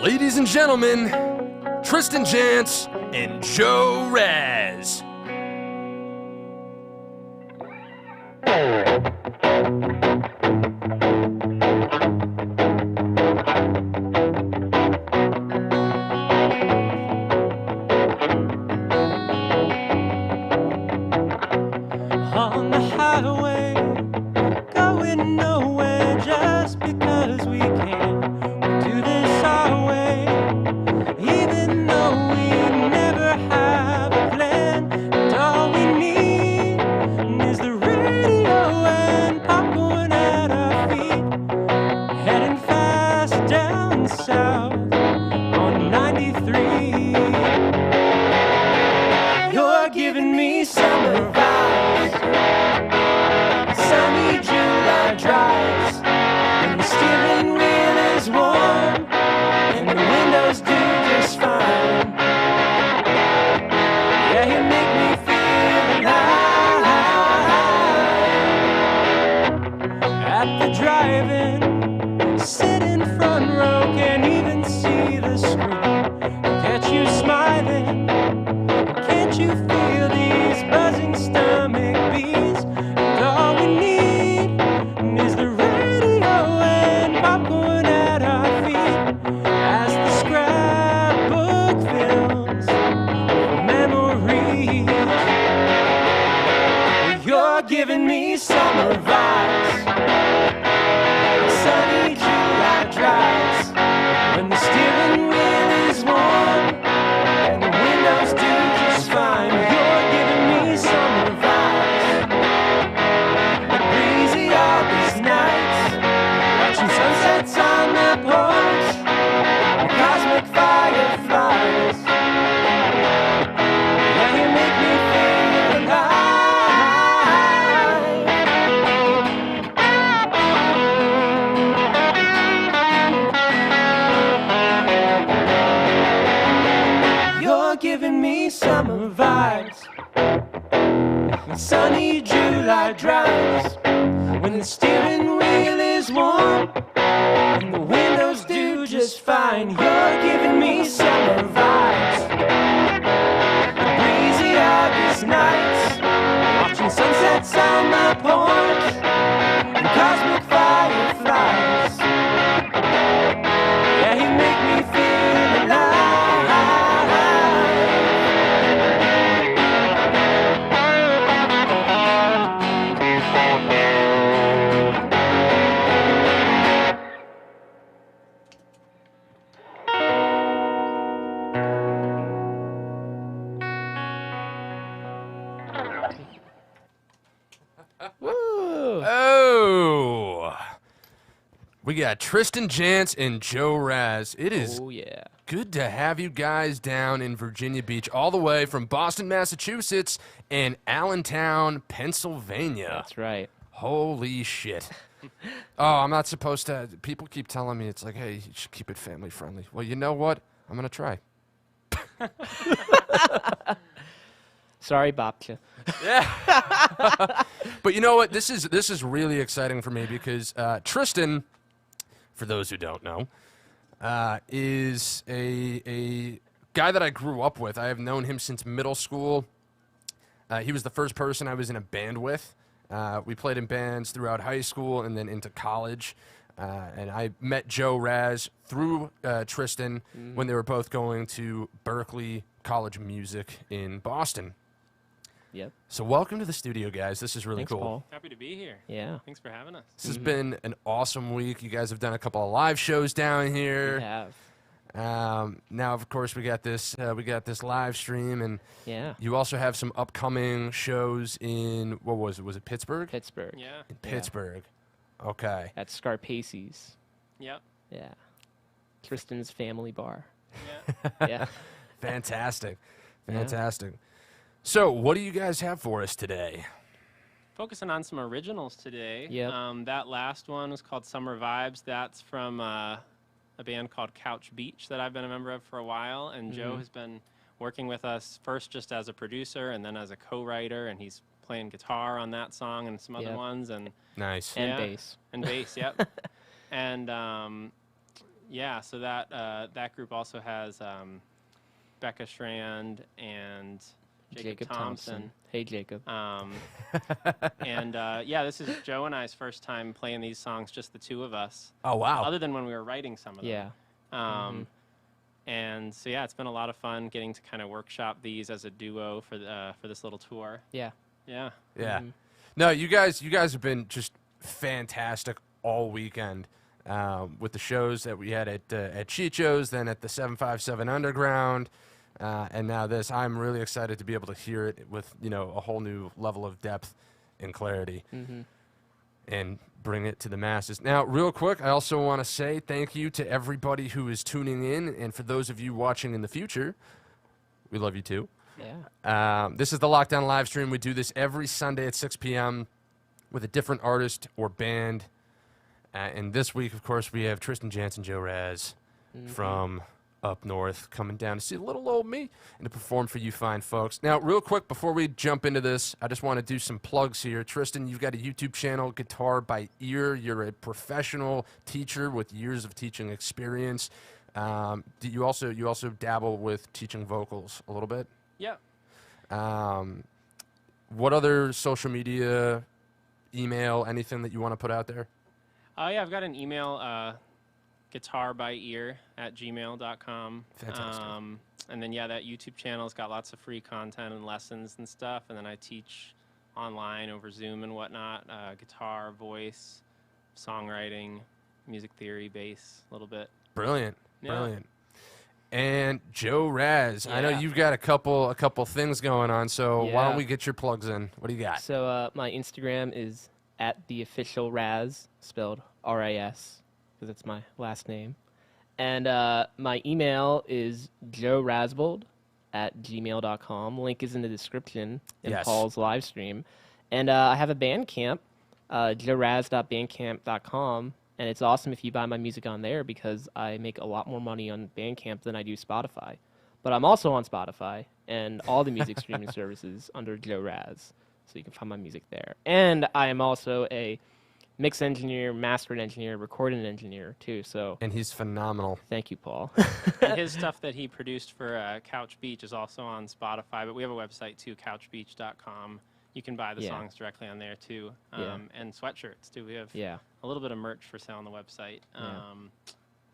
Ladies and gentlemen, Tristan, Jantz, and Joe Raz. On the highway, going nowhere just because we can. We do this our way, even though we never have a plan. And all we need is the radio and popcorn at our feet, heading fast down south on 93. You're giving me summer vibes, sunny July drives, and the steering wheel is warm, and the windows do just fine. Yeah, you make me feel alive. At the drive-in, sit in front row, can't even see the screen. Catch you smiling. Can't you feel these buzzing stomach beats? And all we need is the radio and popcorn at our feet as the scrapbook fills with memories. You're giving me summer vibes, sunny July drives, when the steering wheel is warm and the windows do just fine. You're giving me summer vibes, like breezy August nights, watching sunsets on the porch, and cosmic fireflies. Yeah, you make me feel alive. You're giving me summer vibes, sunny July drives, when the steering wheel is warm and the windows do just fine. You're giving me summer vibes, breezy August nights, watching sunsets on the porch and cosmic fireflies. Yeah, you make me feel alive. Oh, we got Tristan, Jantz, and Joe Raz. It is Oh, yeah. good to have you guys down in Virginia Beach, all the way from Boston, Massachusetts, and Allentown, Pennsylvania. That's right. Holy shit. Oh, I'm not supposed to. People keep telling me, it's like, hey, you should keep it family friendly. Well, you know what? I'm going to try. Sorry, Babcha. But you know what? This is really exciting for me because Tristan, for those who don't know, is a guy that I grew up with. I have known him since middle school. He was the first person I was in a band with. We played in bands throughout high school and then into college. And I met Joe Raz through Tristan when they were both going to Berklee College of Music in Boston. Yep. So welcome to the studio, guys. This is really Thanks, cool. Paul. Happy to be here. Yeah. Thanks for having us. This has been an awesome week. You guys have done a couple of live shows down here. We have. Now, of course, we got this live stream, and Yeah. you also have some upcoming shows in, what was it? Was it Pittsburgh? Pittsburgh. Yeah. In Pittsburgh. Okay. At Scarpace's. Yep. Yeah. Tristan's family bar. Yeah. Yeah. Fantastic. Yeah. Fantastic. So, what do you guys have for us today? Focusing on some originals today. Yep. That last one was called Summer Vibes. That's from a band called Couch Beach that I've been a member of for a while. And Joe has been working with us first just as a producer and then as a co-writer. And he's playing guitar on that song and some other Yep. ones. And Nice. And yeah, bass. And bass, yep. And Yeah, so that group also has Becca Strand and Jacob Thompson. Hey, Jacob. And yeah, this is Joe and I's first time playing these songs, just the two of us. Oh, wow. Other than when we were writing some of them. Yeah. And so yeah, it's been a lot of fun getting to kind of workshop these as a duo for this little tour. Yeah. Yeah. Yeah. No, you guys have been just fantastic all weekend with the shows that we had at Chicho's, then at the 757 Underground, and now this. I'm really excited to be able to hear it with, you know, a whole new level of depth and clarity and bring it to the masses. Now, real quick, I also want to say thank you to everybody who is tuning in, and for those of you watching in the future, we love you too. Yeah. This is the Lockdown live stream. We do this every Sunday at 6 p.m. with a different artist or band. And this week, of course, we have Tristan, Jantz, and JoeRas from up north coming down to see little old me and to perform for you fine folks. Now, real quick, before we jump into this, I just want to do some plugs here. Tristan, you've got a YouTube channel, Guitar by Ear. You're a professional teacher with years of teaching experience. Do you also dabble with teaching vocals a little bit? Yeah. What other social media, email, anything that you want to put out there? Yeah, I've got an email, guitarbyear@gmail.com. Fantastic. And then, yeah, that YouTube channel's got lots of free content and lessons and stuff. And then I teach online over Zoom and whatnot, guitar, voice, songwriting, music theory, bass, a little bit. Brilliant. Yeah. Brilliant. And JoeRas, I know Yeah. you've got a couple things going on, so why don't Yeah. we get your plugs in? What do you got? So my Instagram is @theofficialraz, spelled RAS, because it's my last name. And my email is JoeRasbold@gmail.com. Link is in the description in Yes. Paul's live stream. And I have a Bandcamp, JoeRas.bandcamp.com. And it's awesome if you buy my music on there because I make a lot more money on Bandcamp than I do Spotify. But I'm also on Spotify and all the music streaming services under JoeRas. So you can find my music there. And I am also a mix engineer, mastering engineer, recording engineer too. So And he's phenomenal. thank you, Paul. And his stuff that he produced for Couch Beach is also on Spotify, but we have a website too, couchbeach.com. You can buy the Yeah. songs directly on there too, Yeah. and sweatshirts too. We have Yeah. a little bit of merch for sale on the website. Yeah.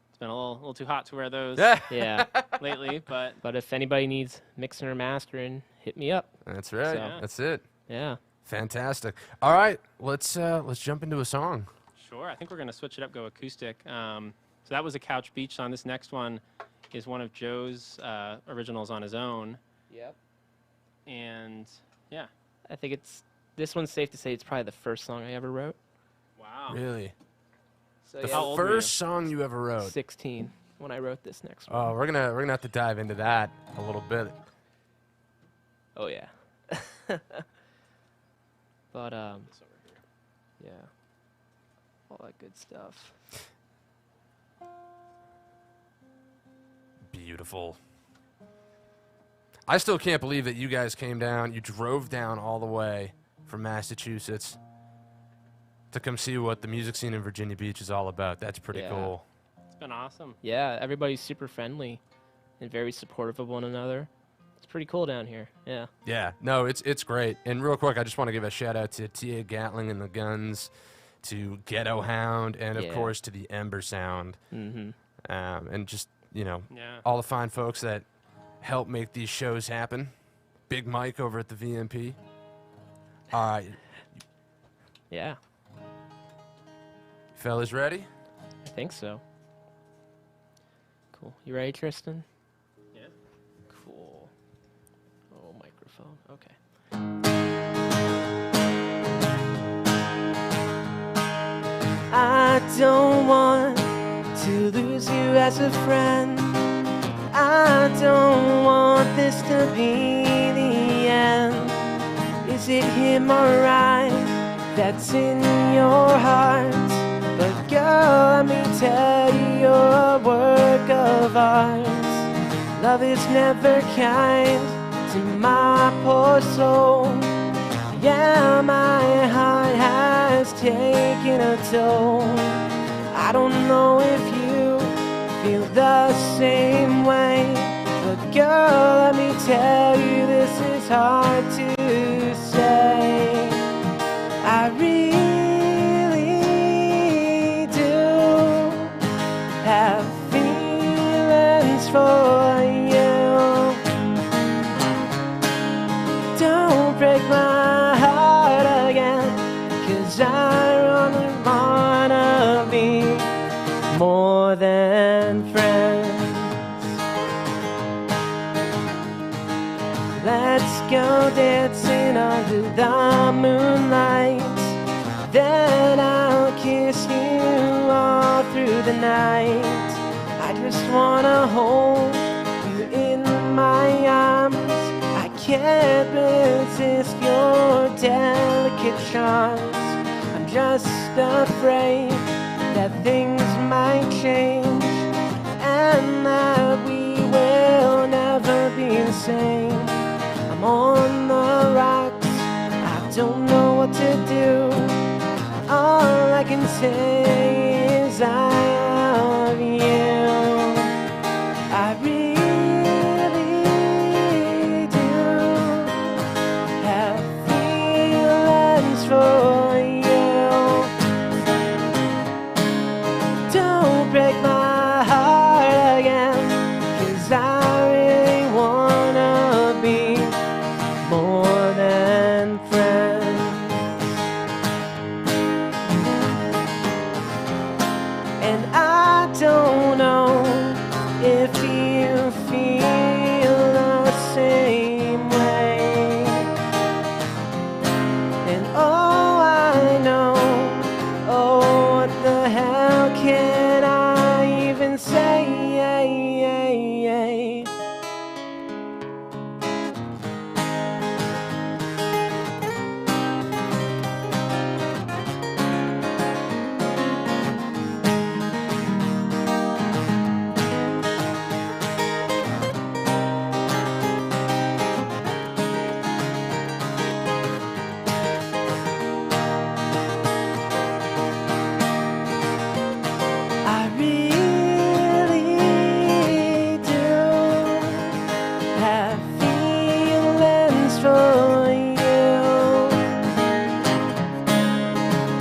It's been a little too hot to wear those Yeah. lately, but But if anybody needs mixing or mastering, hit me up. That's right. So- That's it. Yeah. Fantastic. All right, let's jump into a song. sure. I think we're gonna switch it up, go acoustic. So that was a Couch Beach song. This next one is one of Joe's originals on his own, Yep. and yeah. I think this one's safe to say it's probably the first song I ever wrote. Wow. Really? So The How old were you? first song you ever wrote. 16 when I wrote this next one. Oh, we're gonna have to dive into that a little bit. Oh yeah. But yeah, all that good stuff. Beautiful. I still can't believe that you guys came down. You drove down all the way from Massachusetts to come see what the music scene in Virginia Beach is all about. That's pretty Yeah. cool. It's been awesome. Yeah, everybody's super friendly and very supportive of one another. It's pretty cool down here. Yeah. Yeah, no, it's great. And real quick, I just want to give a shout out to Tia Gatling and the Guns, to Ghetto Hound, and of Yeah. course to the Ember Sound, Mm-hmm. and just, you know, Yeah. all the fine folks that help make these shows happen. Big Mike over at the VMP. All right, Yeah, fellas, ready? I think so. Cool. You ready, Tristan? Yeah. Cool. Oh, microphone. Okay. I don't want to lose you as a friend. I don't want this to be the end. Is it him or I that's in your heart? But girl, let me tell you, you're a work of art. Love is never kind to my poor soul. Yeah, my heart has taken a toll. I don't know if you feel the same way. But girl, let me tell you, this is hard to say. I really do have feelings for you. Don't break my heart again, 'cause I only wanna be more than friends. Let's go dancing under the moonlight. Then I'll kiss you all through the night. I just wanna hold you in my arms. I can't resist your delicate charms. I'm just afraid that things might change and that we will never be the same. I'm on the rocks, I don't know what to do. All I can say is I love you. I really do have feelings for you. Don't break my heart again, 'cause I really wanna be more than friends. And I don't know if you feel the same way. And oh, I know, oh, what the hell can I even say? I really do have feelings for you.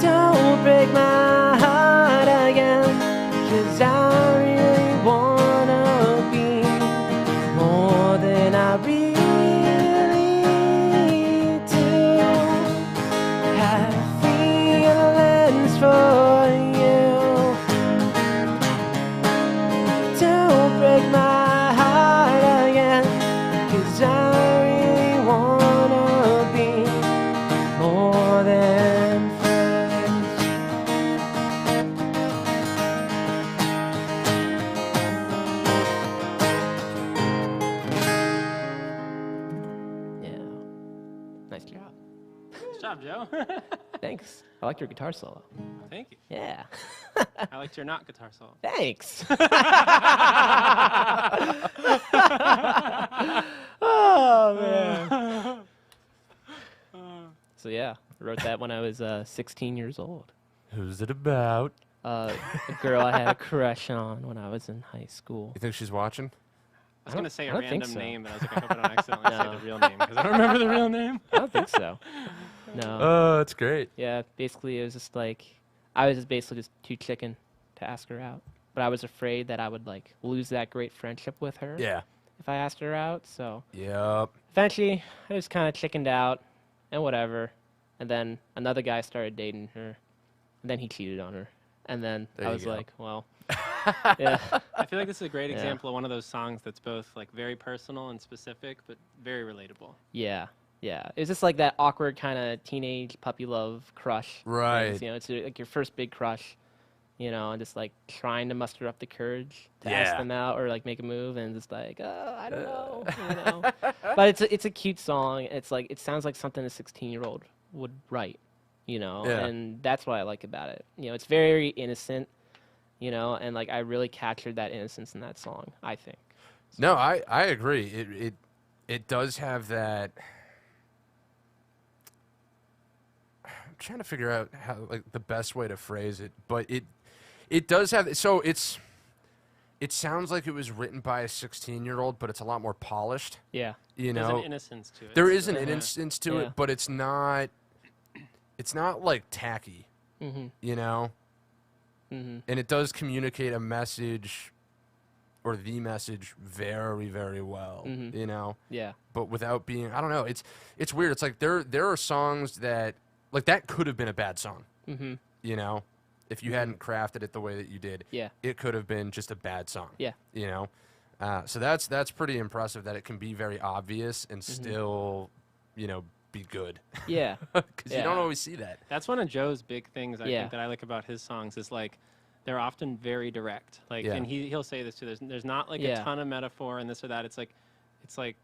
Don't break my heart again, 'cause I really wanna be more than I really do. Have feelings for you. Don't break my heart again, 'cause I really wanna be more than friends. Yeah. Nice job. Good job, Joe. Thanks. I liked your guitar solo. Thank you. Yeah. I liked your not guitar solo. Thanks. Oh, man. So, yeah, I wrote that when I was 16 years old. Who's it about? A girl I had a crush on when I was in high school. You think she's watching? I was going to say I a don't think random so. name, but I was like, I hope I don't accidentally No. say the real name, because I don't remember the real name. I don't think so. No. Oh, that's great. Yeah, basically, it was just like, I was just basically just too chicken to ask her out. But I was afraid that I would, like, lose that great friendship with her Yeah. if I asked her out. So Yep. eventually, I just kind of chickened out and whatever. And then another guy started dating her. And then he cheated on her. And then There I you was go. like, well, yeah. I feel like this is a great Yeah. example of one of those songs that's both like very personal and specific, but very relatable. Yeah. Yeah. It was just like that awkward kind of teenage puppy love crush. Right. things, you know, it's like your first big crush, you know, and just like trying to muster up the courage to Yeah. ask them out or like make a move and just like, I don't know, you know. But it's a cute song. It's like, it sounds like something a 16-year-old would write, you know, Yeah. and that's what I like about it. You know, it's very innocent, you know, and like I really captured that innocence in that song, I think. No, I agree. It does have that. I'm trying to figure out how like the best way to phrase it, but it does have. So it sounds like it was written by a 16-year-old, but it's a lot more polished. Yeah. You There's know, an innocence to it. there is an Yeah. innocence to Yeah. it, but it's not like tacky. Mm-hmm. You know, Mm-hmm. and it does communicate a message or the message very, very well. Mhm. You know, Yeah. but without being, I don't know. It's weird. It's like there are songs that like that could have been a bad song. Mm-hmm. You know, if you hadn't crafted it the way that you did, Yeah. it could have been just a bad song. Yeah. You know, so that's pretty impressive that it can be very obvious and still, you know, be good. Yeah. Because you don't Yeah. always see that. That's one of Joe's big things I Yeah. think that I like about his songs is like they're often very direct. Like, Yeah. and he'll say this too. There's not like Yeah. a ton of metaphor and this or that. It's like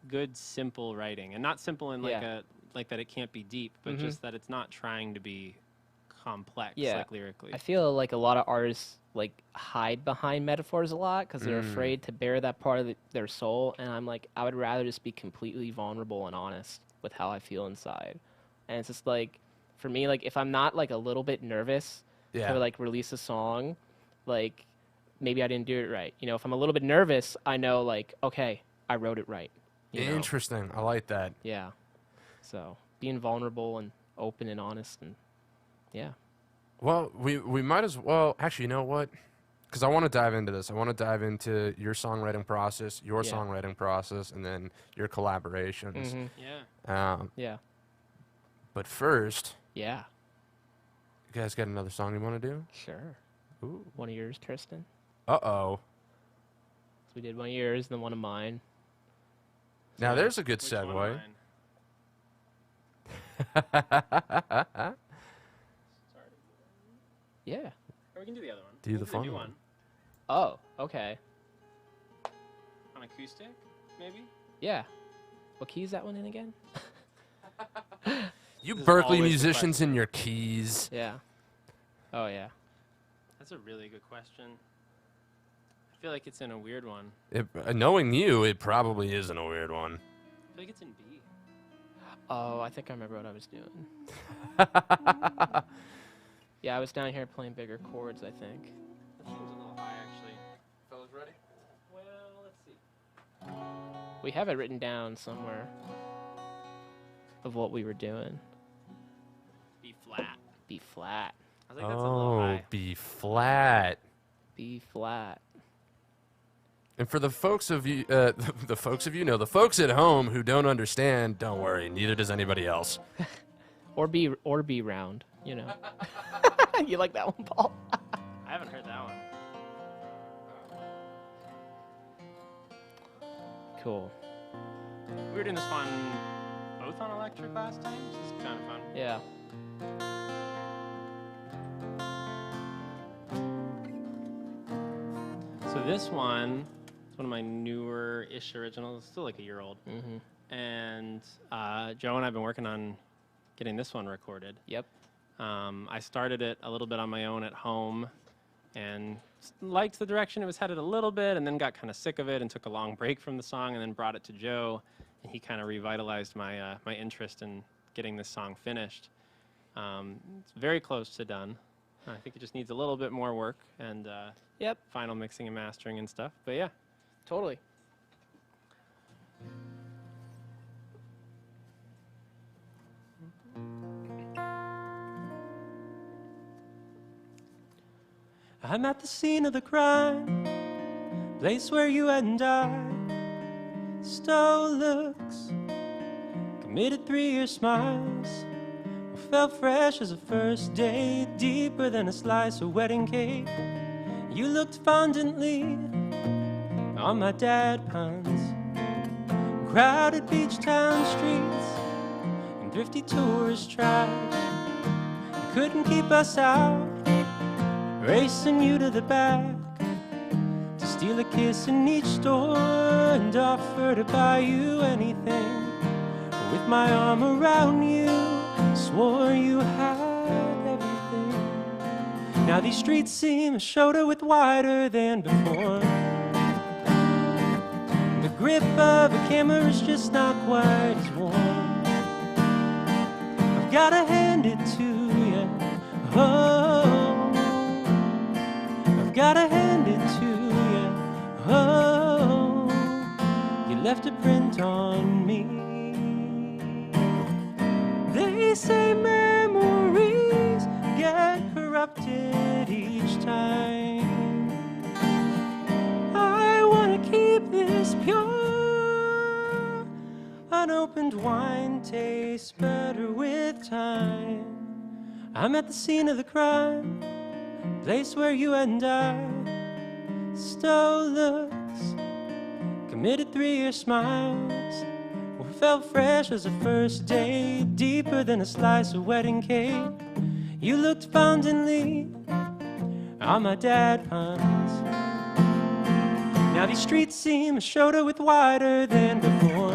good simple writing, and not simple in like Yeah. like that it can't be deep, but Mhm. just that it's not trying to be complex Yeah. like lyrically. I feel like a lot of artists like hide behind metaphors a lot because they're afraid to bear that part of their soul. And I'm like, I would rather just be completely vulnerable and honest with how I feel inside. And it's just like, for me, like if I'm not like a little bit nervous Yeah. to like release a song, like maybe I didn't do it right. You know, if I'm a little bit nervous, I know like, okay, I wrote it right. You know? Interesting. I like that. Yeah. So being vulnerable and open and honest and yeah. Well, we might as well. Actually, you know what? Because I want to dive into this. I want to dive into your songwriting process, your Yeah. songwriting process, and then your collaborations. Mhm. Yeah. Yeah. But first, Yeah. you guys got another song you want to do? Sure. Ooh. One of yours, Tristan. Uh-oh. So we did one of yours, then one of mine. Now, there's a good Which one of segue. mine? Yeah. Or we can do the other one. Do We the can fun new one. Oh, okay. On acoustic, maybe? Yeah. What key is that one in again? You This is Berkeley always the musicians and your keys. Yeah. Oh, yeah. That's a really good question. I feel like it's in a weird one. Knowing you, it probably isn't a weird one. I feel like it's in B. Oh, I think I remember what I was doing. Yeah, I was down here playing bigger chords, I think. That seems a little high, actually. Fellas ready? Well, let's see. We have it written down somewhere of what we were doing. B flat. B flat. I think that's a little Oh, high. B flat. B flat. And for the folks of you, the folks at home who don't understand, don't worry. Neither does anybody else. Or B round, you know. You like that one, Paul? I haven't heard that one. Cool. We were doing this one both on electric last time. This is kind of fun. Yeah. So this one is one of my newer-ish originals. Still like a year old. Mm-hmm. And Joe and I have been working on getting this one recorded. Yep. I started it a little bit on my own at home and liked the direction it was headed a little bit, and then got kind of sick of it and took a long break from the song, and then brought it to Joe, and he kind of revitalized my my interest in getting this song finished. It's very close to done. I think it just needs a little bit more work and Yep. final mixing and mastering and stuff. But yeah. Totally. I'm at the scene of the crime, place where you and I stole looks, committed 3-year smiles, felt fresh as a first date, deeper than a slice of wedding cake. You looked fondantly on my dad puns, crowded beach town streets and thrifty tourist tribes. You couldn't keep us out, racing you to the back to steal a kiss in each store and offer to buy you anything. With my arm around you, swore you had everything. Now these streets seem a shoulder width wider than before. The grip of a camera is just not quite as warm. I've gotta hand it to you. Oh, gotta hand it to left a print on me. They say memories get corrupted each time. I wanna keep this pure. Unopened wine tastes better with time. I'm at the scene of the crime, place where you and I stole looks, committed 3-year smiles. We felt fresh as a first date, deeper than a slice of wedding cake. You looked fondly on my dad puns. Now these streets seem a shoulder width wider than before.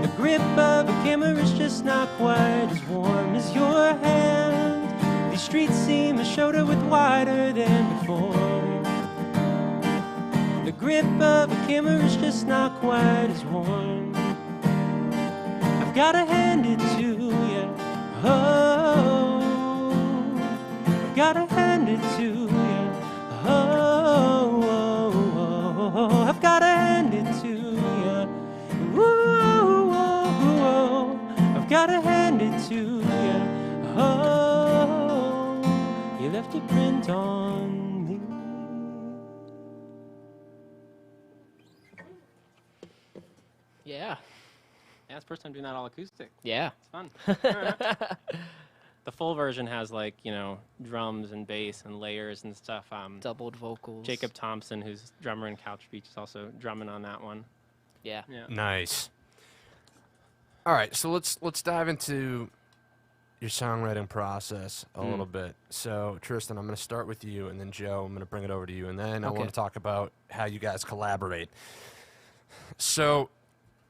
The grip of a camera is just not quite as warm as your hand. These streets seem a shoulder width wider than before. The grip of a camera is just not quite as warm. I've gotta hand it to you. Oh, I've gotta hand it to you. Oh, oh, oh, I've gotta hand it to you. Ooh, oh, oh, I've gotta hand it to you. Oh, you left a print on me. Yeah. Yeah, it's the first time doing that all acoustic. Yeah. It's fun. The full version has like, you know, drums and bass and layers and stuff. Doubled vocals. Jacob Thompson, who's drummer in Couch Beach, is also drumming on that one. Yeah. Yeah. Nice. All right, so let's dive into your songwriting process a little bit. So Tristan, I'm going to start with you, and then Joe, I'm going to bring it over to you, and then I Okay. want to talk about how you guys collaborate. So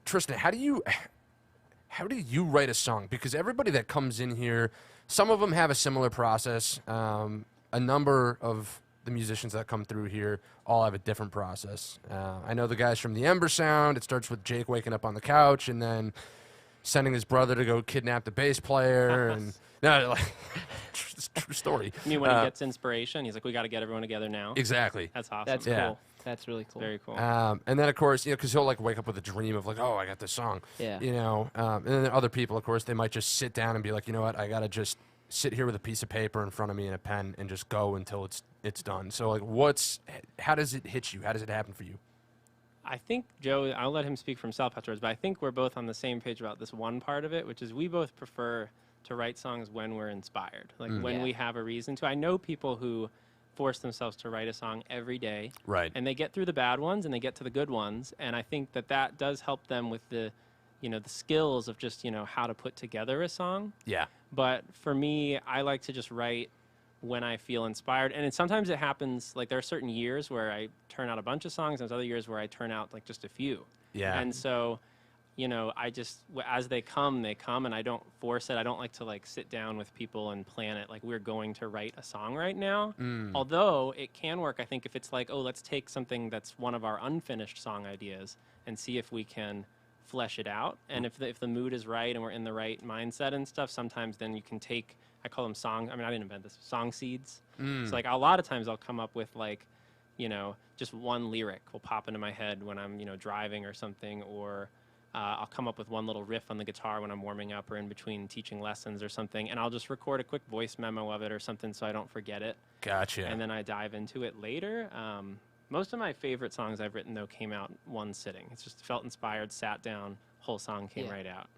Tristan, how do you write a song? Because everybody that comes in here, some of them have a similar process. A number of the musicians that come through here all have a different process. I know the guys from the Ember Sound. It starts with Jake waking up on the couch and then sending his brother to go kidnap the bass player. And no, like, it's a true story. I mean, when he gets inspiration, he's like, we got to get everyone together now. Exactly. That's awesome. That's Yeah. cool. That's really cool. Very cool. And then, of course, you know, because he'll like wake up with a dream of like, oh, I got this song. Yeah. You know, and then other people, of course, they might just sit down and be like, you know what, I gotta just sit here with a piece of paper in front of me and a pen and just go until it's done. So like, how does it hit you? How does it happen for you? I think, Joe, I'll let him speak for himself afterwards, but I think we're both on the same page about this one part of it, which is we both prefer to write songs when we're inspired, like when Yeah. we have a reason to. I know people who force themselves to write a song every day, Right. and they get through the bad ones and they get to the good ones, and I think that does help them with the, you know, the skills of just, you know, how to put together a song. Yeah. But for me, I like to just write when I feel inspired. And sometimes it happens, like there are certain years where I turn out a bunch of songs, and there's other years where I turn out like just a few. Yeah. And so, you know, I just, as they come, and I don't force it. I don't like to like sit down with people and plan it like we're going to write a song right now. Although it can work, I think, if it's like, oh, let's take something that's one of our unfinished song ideas and see if we can flesh it out. And if the mood is right and we're in the right mindset and stuff, sometimes then you can take, I call them I didn't invent this, song seeds. So like a lot of times I'll come up with like, you know, just one lyric will pop into my head when I'm, you know, driving or something, or I'll come up with one little riff on the guitar when I'm warming up or in between teaching lessons or something, and I'll just record a quick voice memo of it or something so I don't forget it. Gotcha. And then I dive into it later. Most of my favorite songs I've written, though, came out in one sitting. It's just felt inspired, sat down, whole song came Yeah. right out.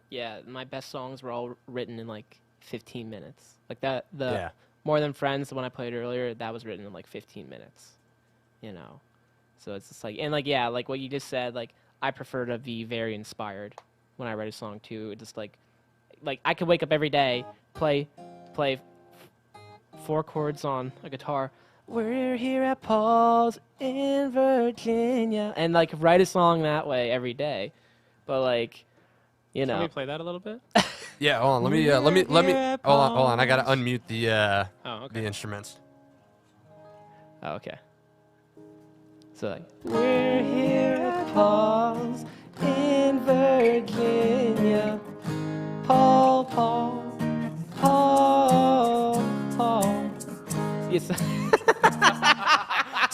Yeah, my best songs were all written in like 15 minutes. Like that, the Yeah. More Than Friends, the one I played earlier, that was written in like 15 minutes. You know, so it's just like, and like, yeah, like what you just said, like I prefer to be very inspired when I write a song too. Just like I could wake up every day, play 4 chords on a guitar. We're here at Paul's in Virginia, and like write a song that way every day. But like, you Can know, we play that a little bit? Yeah. Hold on. Let me. Hold on. I gotta unmute the Oh, okay. the instruments. oh, okay. So like, we're here at Paul's in Virginia. Paul. Yes.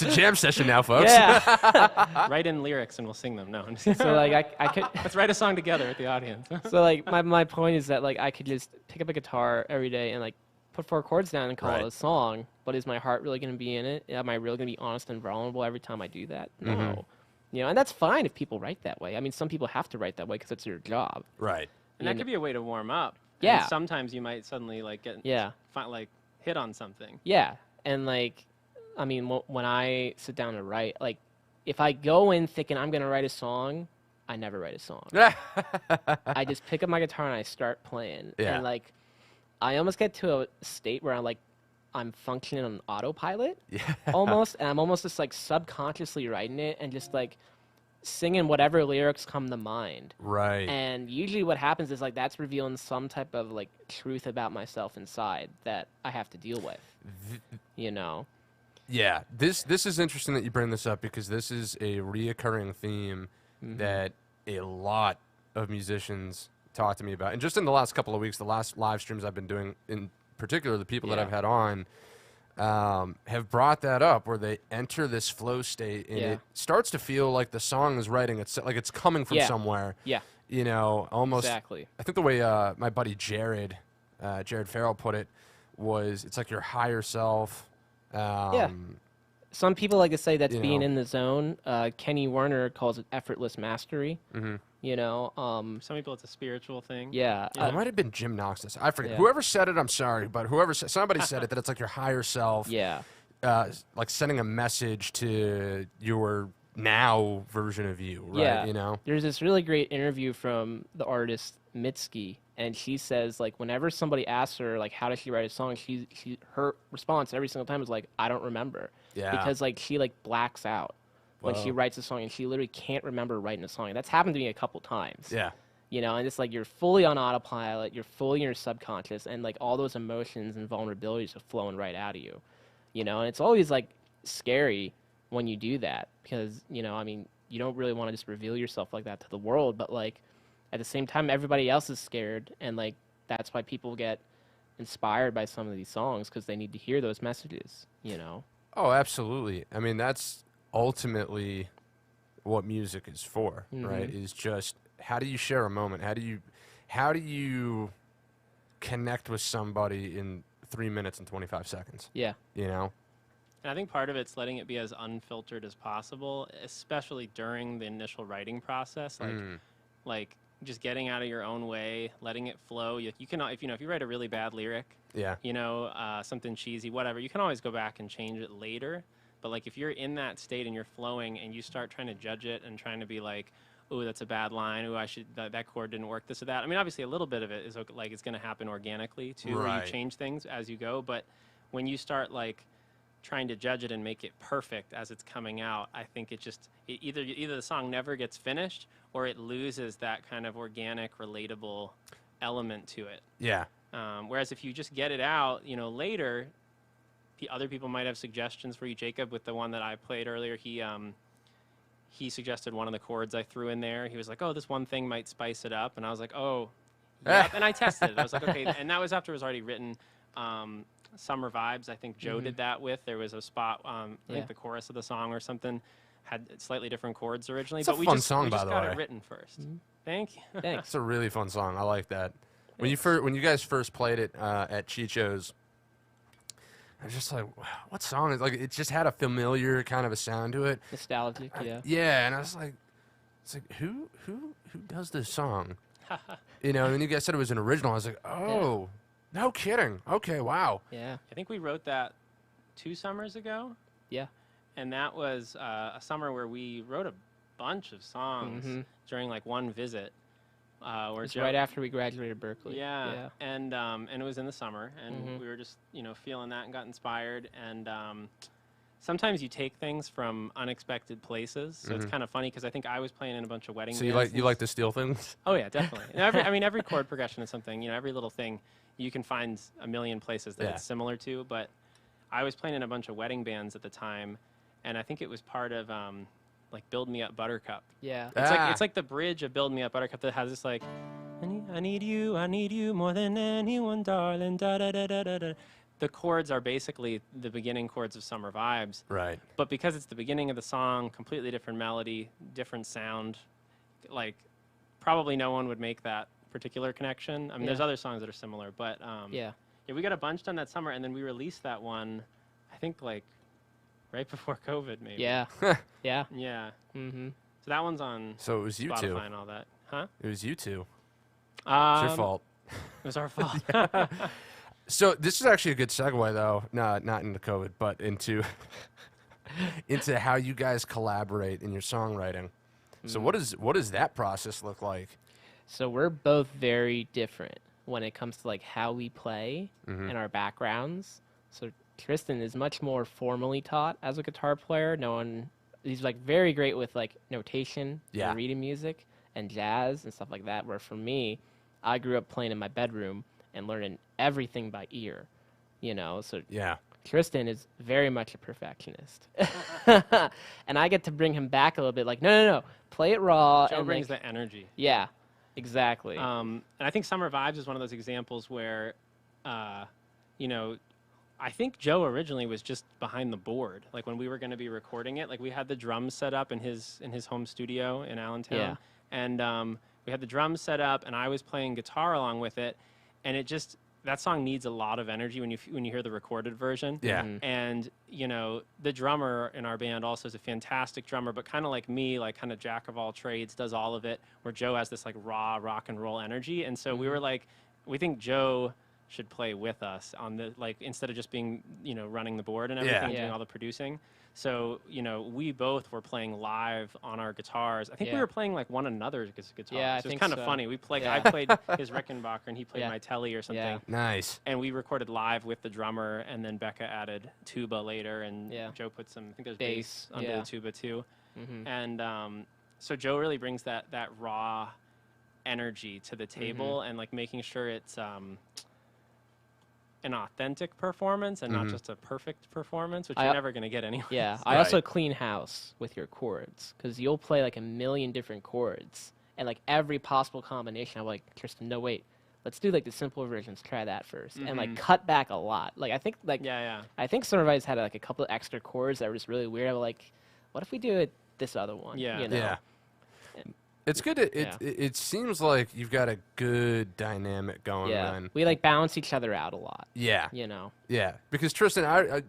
It's a jam session now, folks. Yeah. Write in lyrics and we'll sing them. No, I'm just So like I could. let's write a song together with the audience. So like my point is that like I could just pick up a guitar every day and like put 4 chords down and call Right. it a song. But is my heart really going to be in it? Am I really going to be honest and vulnerable every time I do that? No. Mhm. You know, and that's fine if people write that way. I mean, some people have to write that way because it's their job. Right. And that could be a way to warm up. Yeah. And sometimes you might suddenly like get Yeah. like hit on something. Yeah, and like, I mean, when I sit down to write, like, if I go in thinking I'm gonna write a song, I never write a song. I just pick up my guitar and I start playing. Yeah. And like, I almost get to a state where I'm functioning on autopilot Yeah. almost, and I'm almost just like subconsciously writing it and just like singing whatever lyrics come to mind. Right. And usually what happens is like that's revealing some type of like truth about myself inside that I have to deal with. You know? Yeah, this is interesting that you bring this up because this is a reoccurring theme that a lot of musicians talk to me about. And just in the last couple of weeks, the last live streams I've been doing, in particular the people that Yeah. I've had on, have brought that up where they enter this flow state and Yeah. it starts to feel like the song is writing it's like it's coming from Yeah. somewhere. Yeah, You know, almost. exactly. I think the way my buddy Jared Farrell put it was, it's like your higher self. Some people like to say that's You being know. in the zone. Kenny Werner calls it effortless mastery. Mhm. You know, Some people it's a spiritual thing. yeah. It might have been Jim Knox. I forget. Yeah. Whoever said it, I'm sorry, but somebody said it that it's like your higher self, Yeah. like sending a message to your now version of you, right? Yeah. You know? There's this really great interview from the artist Mitski, and she says like whenever somebody asks her like how does she write a song, her response every single time is like I don't remember. Yeah. Because like she like blacks out when she Whoa. writes a song and she literally can't remember writing a song. That's happened to me a couple times. Yeah. You know, and it's like you're fully on autopilot, you're fully in your subconscious, and like all those emotions and vulnerabilities are flowing right out of you. You know, and it's always like scary when you do that because, you know, I mean, you don't really want to just reveal yourself like that to the world, but like at the same time, everybody else is scared, and like that's why people get inspired by some of these songs because they need to hear those messages, you know? Oh, absolutely. I mean, that's ultimately what music is for, right? Is just how do you share a moment? How do you connect with somebody in 3 minutes and 25 seconds? Yeah. You know? And I think part of it's letting it be as unfiltered as possible, especially during the initial writing process. Like just getting out of your own way, letting it flow. You can, if you write a really bad lyric, Yeah. you know, something cheesy, whatever, you can always go back and change it later. But like if you're in that state and you're flowing and you start trying to judge it and trying to be like, oh, that's a bad line. Oh, that chord didn't work. This or that. I mean, obviously a little bit of it is like it's going to happen organically too, where Right. you change things as you go. But when you start like trying to judge it and make it perfect as it's coming out, I think either the song never gets finished or it loses that kind of organic, relatable element to it. Yeah. Whereas if you just get it out, you know, later, the other people might have suggestions for you. Jacob, with the one that I played earlier, he suggested one of the chords I threw in there. He was like, oh, this one thing might spice it up. And I was like, oh, yep. And I tested it. I was like, okay. And that was after it was already written. Summer Vibes, I think Joe did that with. There was a spot, I think the chorus of the song or something had slightly different chords originally. It's a but we fun just, song, we by just the got way. it written first. Thank you. Thanks. It's a really fun song. I like that. When you guys first played it at Chicho's, I was just like, wow, what song is like? It just had a familiar kind of a sound to it. Nostalgic, yeah. Yeah, and I was like, it's like who does this song? You know, and then you guys said it was an original. I was like, oh, no kidding. Okay, wow. Yeah. I think we wrote that 2 summers ago. Yeah. And that was a summer where we wrote a bunch of songs during like one visit. Where It's Joe, right after we graduated Berkeley. Yeah. And it was in the summer, and we were just feeling that and got inspired. And sometimes you take things from unexpected places, so it's kind of funny because I think I was playing in a bunch of wedding. So you like to steal things? Oh yeah, definitely. And every chord progression is something. Every little thing you can find a million places that it's similar to. But I was playing in a bunch of wedding bands at the time, and I think it was part of like Build Me Up Buttercup. Yeah. It's like the bridge of Build Me Up Buttercup that has this like, I need you more than anyone, darling, da da da da da da. the chords are basically the beginning chords of Summer Vibes. Right. But because it's the beginning of the song, completely different melody, different sound, like probably no one would make that particular connection. I mean, there's Yeah. other songs that are similar, but Yeah. yeah, we got a bunch done that summer, and then we released that one, I think like right before COVID, maybe. Yeah. Yeah. Yeah. Mm-hmm. So that one's on So it was you Spotify two. and all that. Huh? It was you two. It's Um, your fault. It was our fault. So this is actually a good segue, though. No, not into COVID, but into into how you guys collaborate in your songwriting. So what does that process look like? So we're both very different when it comes to like how we play Mm-hmm. and our backgrounds. So Tristan is much more formally taught as a guitar player. He's like very great with like notation Yeah. and reading music and jazz and stuff like that. Where for me, I grew up playing in my bedroom and learning everything by ear, you know. So Yeah. Tristan is very much a perfectionist, and I get to bring him back a little bit. Like, no, play it raw. Joe and brings like, the energy. yeah, exactly. And I think Summer Vibes is one of those examples where, you know, I think Joe originally was just behind the board. Like when we were going to be recording it, like we had the drums set up in his home studio in Allentown, Yeah. and we had the drums set up, and I was playing guitar along with it, and that song needs a lot of energy when you hear the recorded version. Yeah. Mhm. And you know, the drummer in our band also is a fantastic drummer, but kind of like me, like kind of jack of all trades, does all of it. Where Joe has this like raw rock and roll energy, and so we were like, we think Joe should play with us on the like instead of just being running the board and everything, Yeah. and doing Yeah. all the producing. So we both were playing live on our guitars. I think we Yeah. were playing like one another's guitars. Yeah, I so it's think kind of so. funny. We played. Yeah. I played his Rickenbacker and he played Yeah. my Telly or something. Yeah. Nice. And we recorded live with the drummer, and then Becca added tuba later, and Yeah. Joe put some, I think there's Bass, bass under yeah. the tuba too. Mhm. And so Joe really brings that raw energy to the table, Mm-hmm. and like making sure it's an authentic performance and not just a perfect performance, which I- you're never going to get anyway. Yeah, I Right. also clean house with your chords because you'll play like a million different chords and like every possible combination. I'm like, Tristan, no wait, let's do like the simple versions. Try that 1st and like cut back a lot. Like I think like Yeah. I think some of us had like a couple of extra chords that were just really weird. I'm like, what if we do it this other one? Yeah. you know? Yeah. It's good. It seems like you've got a good dynamic going. Yeah. Then. We like balance each other out a lot. Yeah. You know. Yeah. Because Tristan, I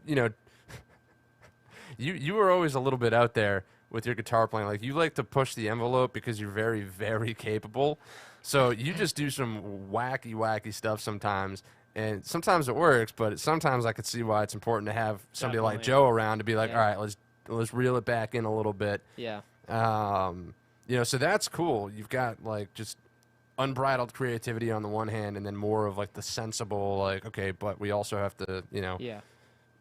you were always a little bit out there with your guitar playing. Like you like to push the envelope because you're very, very capable. So you just do some wacky stuff sometimes. And sometimes it works, but sometimes I could see why it's important to have somebody like Definitely. Joe around to be like, Yeah. all right, let's reel it back in a little bit. Yeah. So that's cool. You've got like just unbridled creativity on the one hand, and then more of like the sensible, like, okay, but we also have to, Yeah.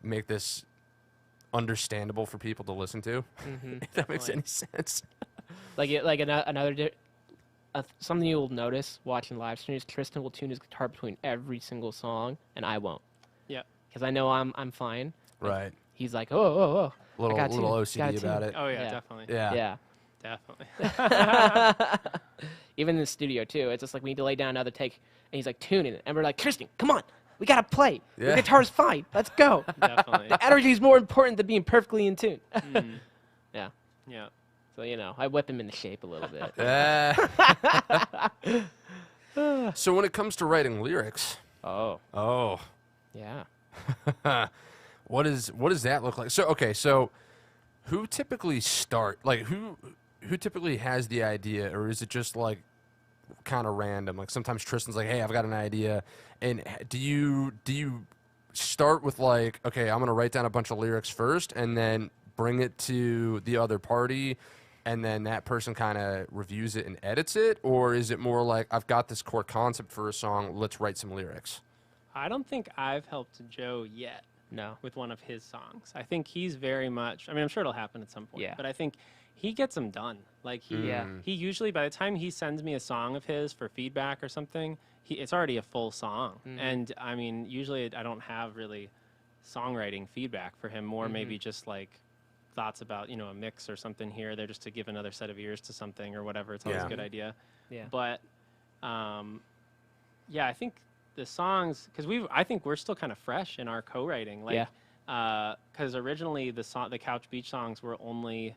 make this understandable for people to listen to. Mm-hmm. If that makes Definitely. any sense. Something you'll notice watching live streams, Tristan will tune his guitar between every single song, and I won't. Yeah. Because I know I'm fine. Right. He's like, oh. Little got little tuned. Got OCD about tuned. it. Oh yeah, Yeah. definitely. Yeah. Yeah. Definitely. Even in the studio too, it's just like we need to lay down another take, and he's like tuning it, and we're like, Tristan, come on, we gotta play. Yeah. The guitar's fine. Let's go. Definitely. The energy is more important than being perfectly in tune. Mm. Yeah. Yeah. So I whip him into shape a little bit. So when it comes to writing lyrics, Oh. Yeah. what does that look like? So who typically who typically has the idea, or is it just like kind of random? Like sometimes Tristan's like, hey, I've got an idea, and do you start with like, okay, I'm gonna write down a bunch of lyrics first, and then bring it to the other party, and then that person kind of reviews it and edits it, or is it more like, I've got this core concept for a song, let's write some lyrics? I don't think I've helped Joe yet No. with one of his songs. I think he's very much, I mean, I'm sure it'll happen at some point, Yeah. but I think he gets them done. Like Yeah. he usually, by the time he sends me a song of his for feedback or something, it's already a full song. And I mean, usually I don't have really songwriting feedback for him, more maybe just like thoughts about, a mix or something here or there, just to give another set of ears to something or whatever. It's always Yeah. a good idea. Yeah. But, yeah, I think the songs, because I think we're still kind of fresh in our co-writing. Like, because originally the Couch Beach songs were only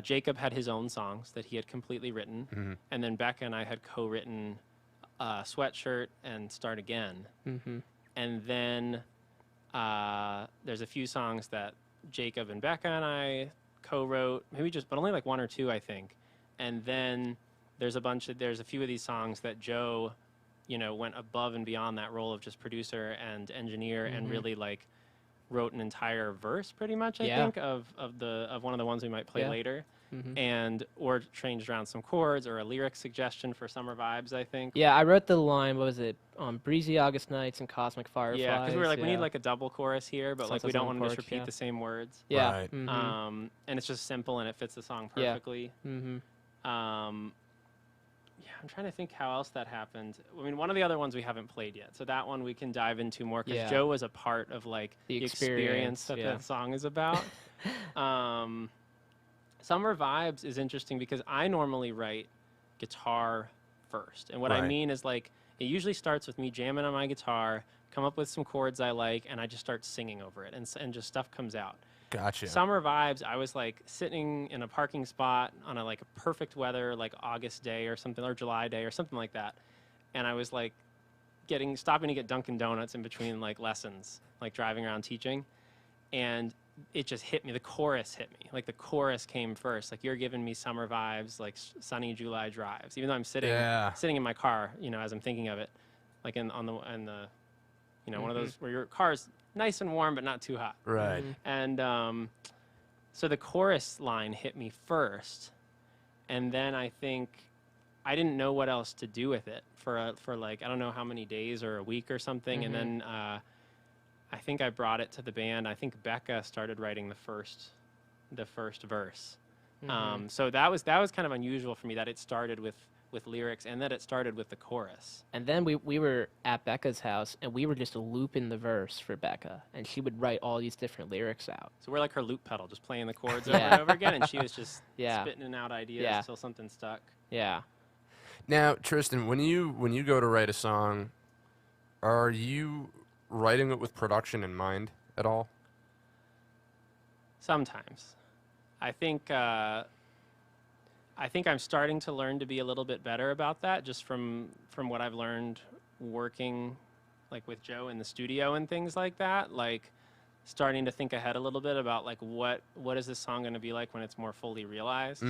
Jacob had his own songs that he had completely written, and then Becca and I had co-written Sweatshirt and Start Again, and then there's a few songs that Jacob and Becca and I co-wrote, but only like one or two, I think, and then there's a few of these songs that Joe, went above and beyond that role of just producer and engineer and really like wrote an entire verse pretty much, I think, of one of the ones we might play later. Or changed around some chords or a lyric suggestion for Summer Vibes, I think. Yeah, I wrote the line, what was it? Breezy August Nights and Cosmic Fireflies. Yeah, because we were like, we need like a double chorus here, but like we don't want to just repeat the same words. Yeah. Right. And it's just simple and it fits the song perfectly. I'm trying to think how else that happened. I mean, one of the other ones we haven't played yet, so that one we can dive into more because Joe was a part of like the experience that that song is about. Summer Vibes is interesting because I normally write guitar first, and what I mean is like it usually starts with me jamming on my guitar, come up with some chords I like, and I just start singing over it, and just stuff comes out. Gotcha. Summer Vibes, I was like sitting in a parking spot on a perfect weather, like August day or something, or July day or something like that. And I was like stopping to get Dunkin' Donuts in between like lessons, like driving around teaching. And it just hit me. The chorus hit me. Like the chorus came first. Like, you're giving me summer vibes, like sunny July drives. Even though I'm sitting in my car, as I'm thinking of it, like in the one of those where your car's nice and warm but not too hot. Right. And so the chorus line hit me first, and then I think I didn't know what else to do with it for like I don't know how many days or a week or something, and then I think I brought it to the band. I think Becca started writing the first verse. So that was kind of unusual for me that it started with lyrics and that it started with the chorus. And then we were at Becca's house, and we were just looping the verse for Becca, and she would write all these different lyrics out. So we're like her loop pedal, just playing the chords over and over again, and she was just spitting out ideas until something stuck. Yeah. Now, Tristan, when you go to write a song, are you writing it with production in mind at all? Sometimes. I think I'm starting to learn to be a little bit better about that, just from what I've learned working like with Joe in the studio and things like that. Like starting to think ahead a little bit about like what is this song going to be like when it's more fully realized.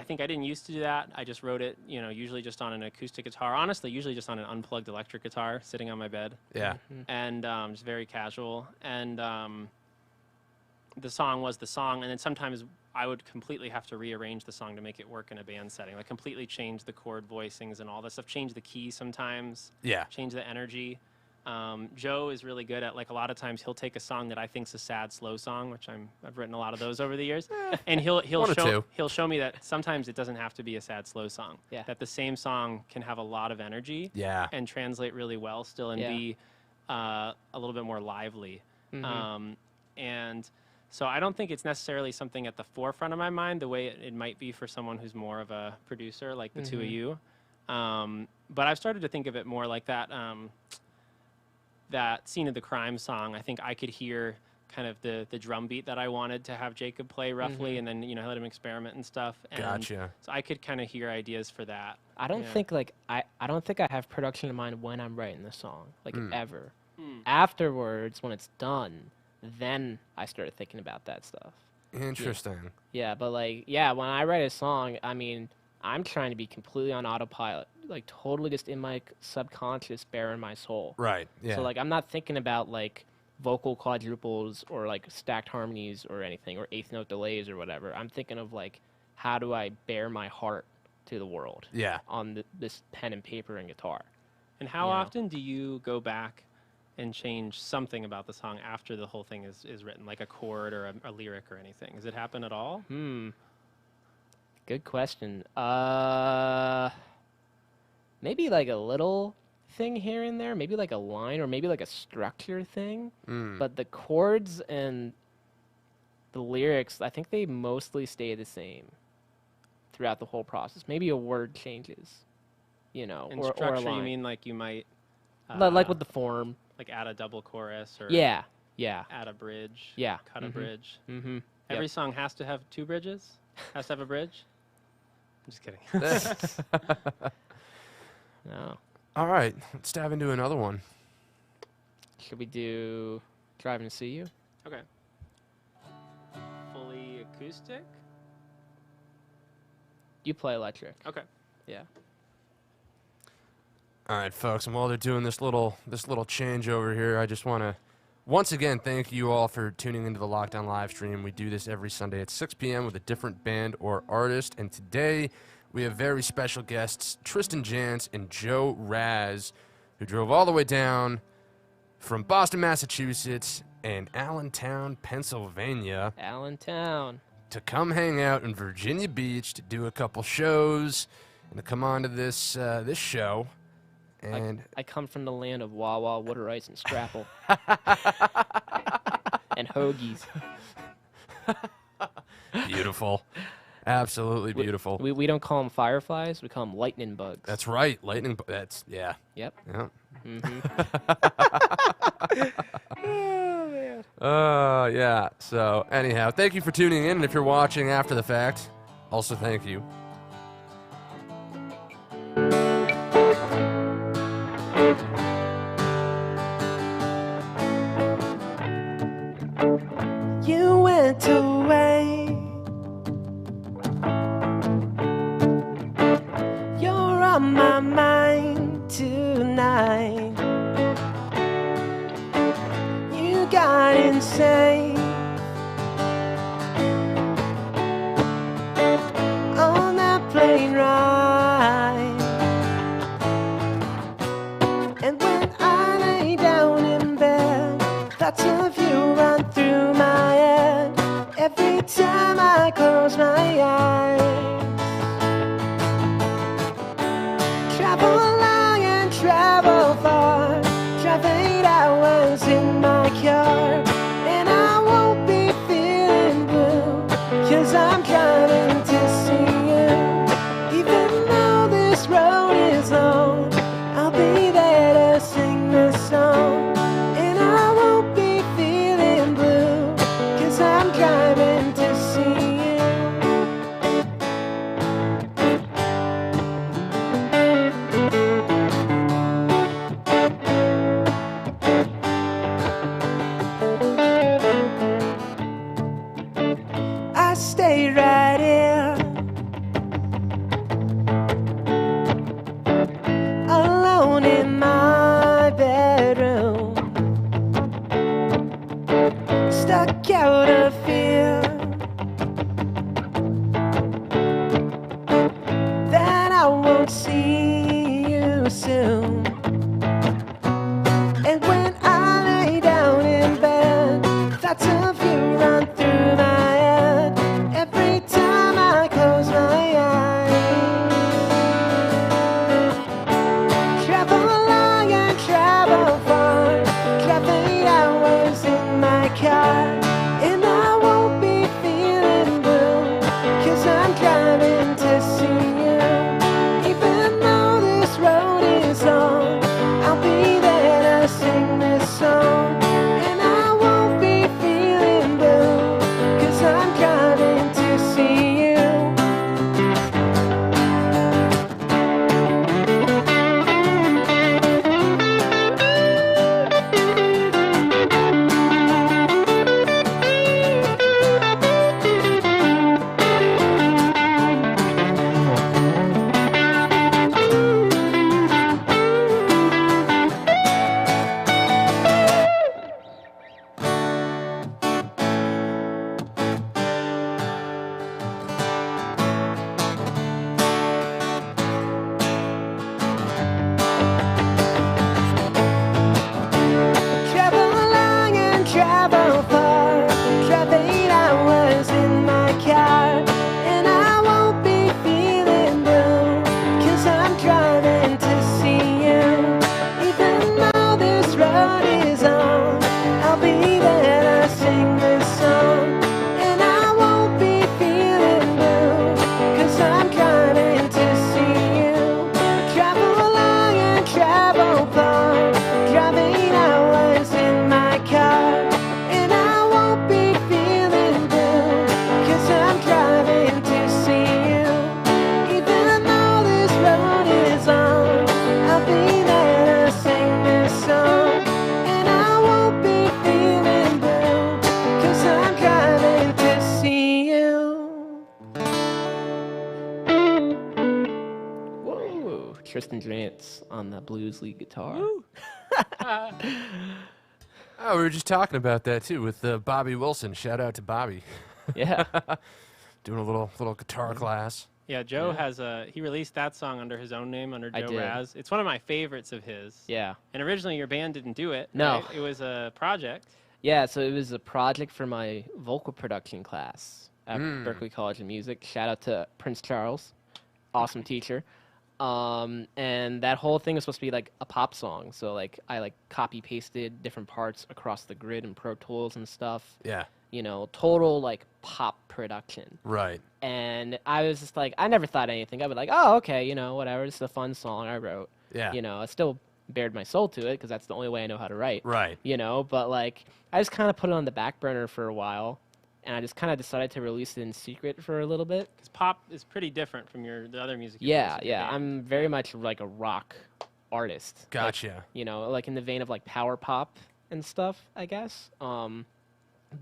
I think I didn't used to do that. I just wrote it, usually just on an acoustic guitar. Honestly, usually just on an unplugged electric guitar sitting on my bed. Yeah. And just very casual. And the song was the song, and then sometimes I would completely have to rearrange the song to make it work in a band setting, like completely change the chord voicings and all this stuff, change the key sometimes, change the energy. Joe is really good at, like, a lot of times he'll take a song that I think's a sad, slow song, which I've written a lot of those over the years, and he'll show me that sometimes it doesn't have to be a sad, slow song. Yeah. That the same song can have a lot of energy. Yeah. And translate really well still and be a little bit more lively. And so I don't think it's necessarily something at the forefront of my mind the way it might be for someone who's more of a producer like the two of you. But I've started to think of it more like that. That Scene of the Crime song, I think I could hear kind of the drum beat that I wanted to have Jacob play roughly, and then let him experiment and stuff. And Gotcha. so I could kind of hear ideas for that. I don't think I don't think I have production in mind when I'm writing the song, like ever. Afterwards, when it's done, then I started thinking about that stuff. Interesting. Yeah, but when I write a song, I mean, I'm trying to be completely on autopilot, like totally just in my subconscious, bare in my soul. Right. Yeah. So I'm not thinking about like vocal quadruples or like stacked harmonies or anything or eighth note delays or whatever. I'm thinking of like, how do I bare my heart to the world? Yeah. On this pen and paper and guitar. And how often do you go back and change something about the song after the whole thing is written, like a chord or a lyric or anything? Does it happen at all? Good question. Maybe like a little thing here and there, maybe like a line or maybe like a structure thing. But the chords and the lyrics, I think they mostly stay the same throughout the whole process. Maybe a word changes, you know, In or a structure, line. you mean like you might Like with the form. like add a double chorus or Yeah. Yeah. add a bridge, Yeah. cut a bridge. Mm-hmm. Every song has to have 2 bridges. Has to have a bridge. I'm just kidding. No. All right, let's dive into another one. Should we do Driving to See You? Okay. Fully acoustic. You play electric. Okay. Yeah. All right, folks, and while they're doing this little change over here, I just want to once again thank you all for tuning into the Lockdown live stream. We do this every Sunday at 6 p.m. with a different band or artist, and today we have very special guests, Tristan Jantz and Joe Raz, who drove all the way down from Boston, Massachusetts, and Allentown, Pennsylvania, Allentown. to come hang out in Virginia Beach to do a couple shows and to come on to this this show. And I come from the land of Wawa, Water Ice, and Scrapple. And hoagies. beautiful, absolutely beautiful. We don't call them fireflies. We call them lightning bugs. That's right, lightning. That's yeah. Yep. Yeah. Oh, man. Yeah. So anyhow, thank you for tuning in, and if you're watching after the fact, also thank you. You went away. You're on my mind tonight. You got insane on that plane ride. And when I lay down in bed, thoughts of you run through my head every time I close my eyes. Travel long and travel far, drive 8 hours in my car, and I won't be feeling blue, 'cause I'm driving to see you. Even though this road is long, I'll be there to sing this song, and I won't be feeling blue, 'cause I'm driving to see you. Tristan Jantz on the blues lead guitar. Oh, we were just talking about that too with Bobby Wilson. Shout out to Bobby. Yeah. Doing a little guitar class. Yeah, Joe has he released that song under his own name, under I Joe did. Raz. It's one of my favorites of his. Yeah. And originally your band didn't do it. No. Right? It was a project. Yeah, so it was a project for my vocal production class at Berklee College of Music. Shout out to Prince Charles. Awesome teacher. And that whole thing was supposed to be like a pop song. So like I like copy pasted different parts across the grid in Pro Tools and stuff. Yeah. You know, total like pop production. Right. And I was just like, I never thought anything. I was like, oh, okay, you know, whatever. It's a fun song I wrote. Yeah. You know, I still bared my soul to it because that's the only way I know how to write. Right. You know, but like I just kind of put it on the back burner for a while, and I just kind of decided to release it in secret for a little bit. Because pop is pretty different from the other music. you Yeah, release with your yeah. band. I'm very much like a rock artist. Like, Gotcha. you know, like in the vein of like power pop and stuff, I guess.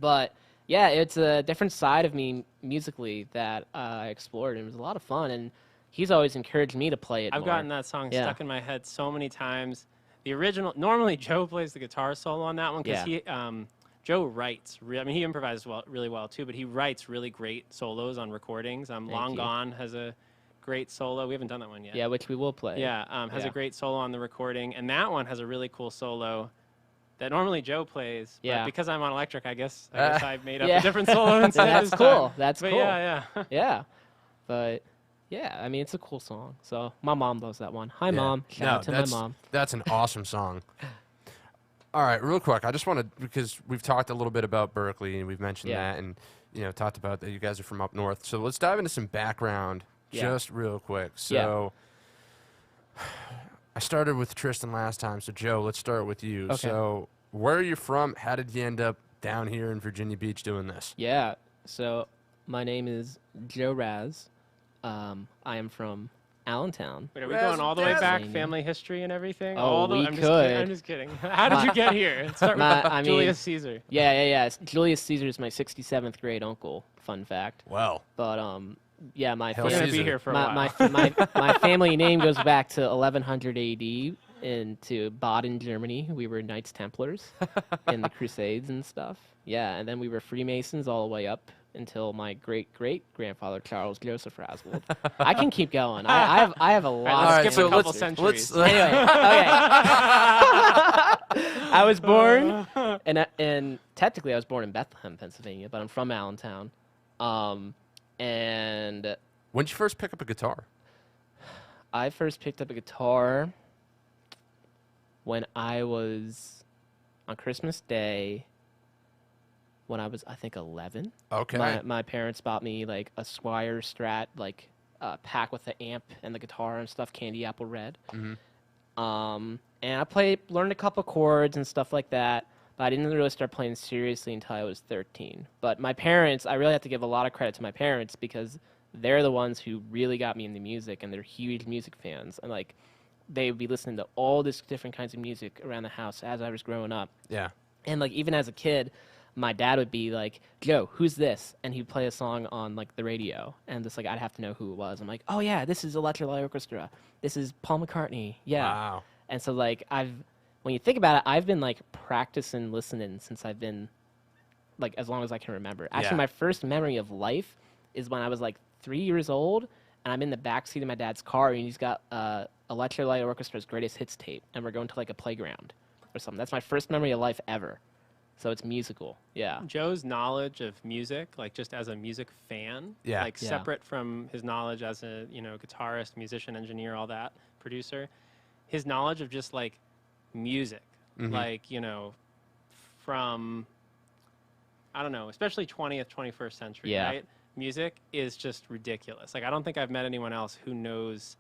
But yeah, it's a different side of me musically that I explored, and it was a lot of fun. And he's always encouraged me to play it I've more. gotten that song Yeah. stuck in my head so many times. The original, normally Joe plays the guitar solo on that one because Yeah. Joe writes. I mean, he improvises really well too, but he writes really great solos on recordings. Long you. Gone has a great solo. We haven't done that one yet. Yeah, which we will play. Yeah, has a Yeah. great solo on the recording, and that one has a really cool solo that normally Joe plays. Yeah. But because I'm on electric, I guess I made up Yeah. a different solo instead. That's this cool. time. That's But cool. yeah. Yeah, but yeah, I mean it's a cool song. So my mom loves that one. Hi, Yeah. mom. Shout No, out to my mom. That's an awesome song. All right, real quick, I just want to, because we've talked a little bit about Berklee and we've mentioned Yeah. that, and you know, talked about that you guys are from up north. So let's dive into some background Yeah. just real quick. So I started with Tristan last time, so Joe, let's start with you. Okay. So where are you from? How did you end up down here in Virginia Beach doing this? Yeah. So my name is Joe Raz. I am from Allentown. Wait, are we going all the way back, Razzle. family history and everything? Oh, all the, we I'm just kidding. I'm could. just kidding. How did you get here? Let's start with I mean- Julius Caesar. Yeah. Julius Caesar is my 67th grade uncle. Fun fact. Well, But yeah, my Hell We're family, gonna be Caesar. here for a while. my family name goes back to 1100 AD into Baden, Germany. We were Knights Templars in the Crusades and stuff. Yeah, and then we were Freemasons all the way up until my great-great-grandfather Charles Joseph Rasbold. I can keep going. I have a lot. All of right, let's skip a so couple let's- centuries. Anyway, okay. I was born, and technically I was born in Bethlehem, Pennsylvania, but I'm from Allentown. And when did you first pick up a guitar? I first picked up a guitar when I was on Christmas Day when I was, I think, 11. Okay. My parents bought me like a Squire Strat, like pack with the amp and the guitar and stuff, Candy Apple Red. Mhm. And I learned a couple chords and stuff like that, but I didn't really start playing seriously until I was 13. But my parents, I really have to give a lot of credit to my parents because they're the ones who really got me into music, and they're huge music fans. And like, they would be listening to all this different kinds of music around the house as I was growing up. Yeah. And like, even as a kid, my dad would be like, Joe, who's this? And he'd play a song on like the radio, and just like I'd have to know who it was. I'm like, oh yeah, this is Electric Light Orchestra. This is Paul McCartney. Yeah. Wow. And so like when you think about it, I've been like practicing listening since I've been like as long as I can remember. Actually, Yeah. my first memory of life is when I was like 3 years old, and I'm in the backseat of my dad's car, and he's got Electric Light Orchestra's Greatest Hits tape, and we're going to like a playground or something. That's my first memory of life ever. So it's musical. Yeah. Joe's knowledge of music, like just as a music fan, Yeah. like Yeah. separate from his knowledge as a guitarist, musician, engineer, all that, producer, his knowledge of just like music, Mhm. like from I don't know, especially 20th, 21st century, Yeah. right? Music is just ridiculous. Like I don't think I've met anyone else who knows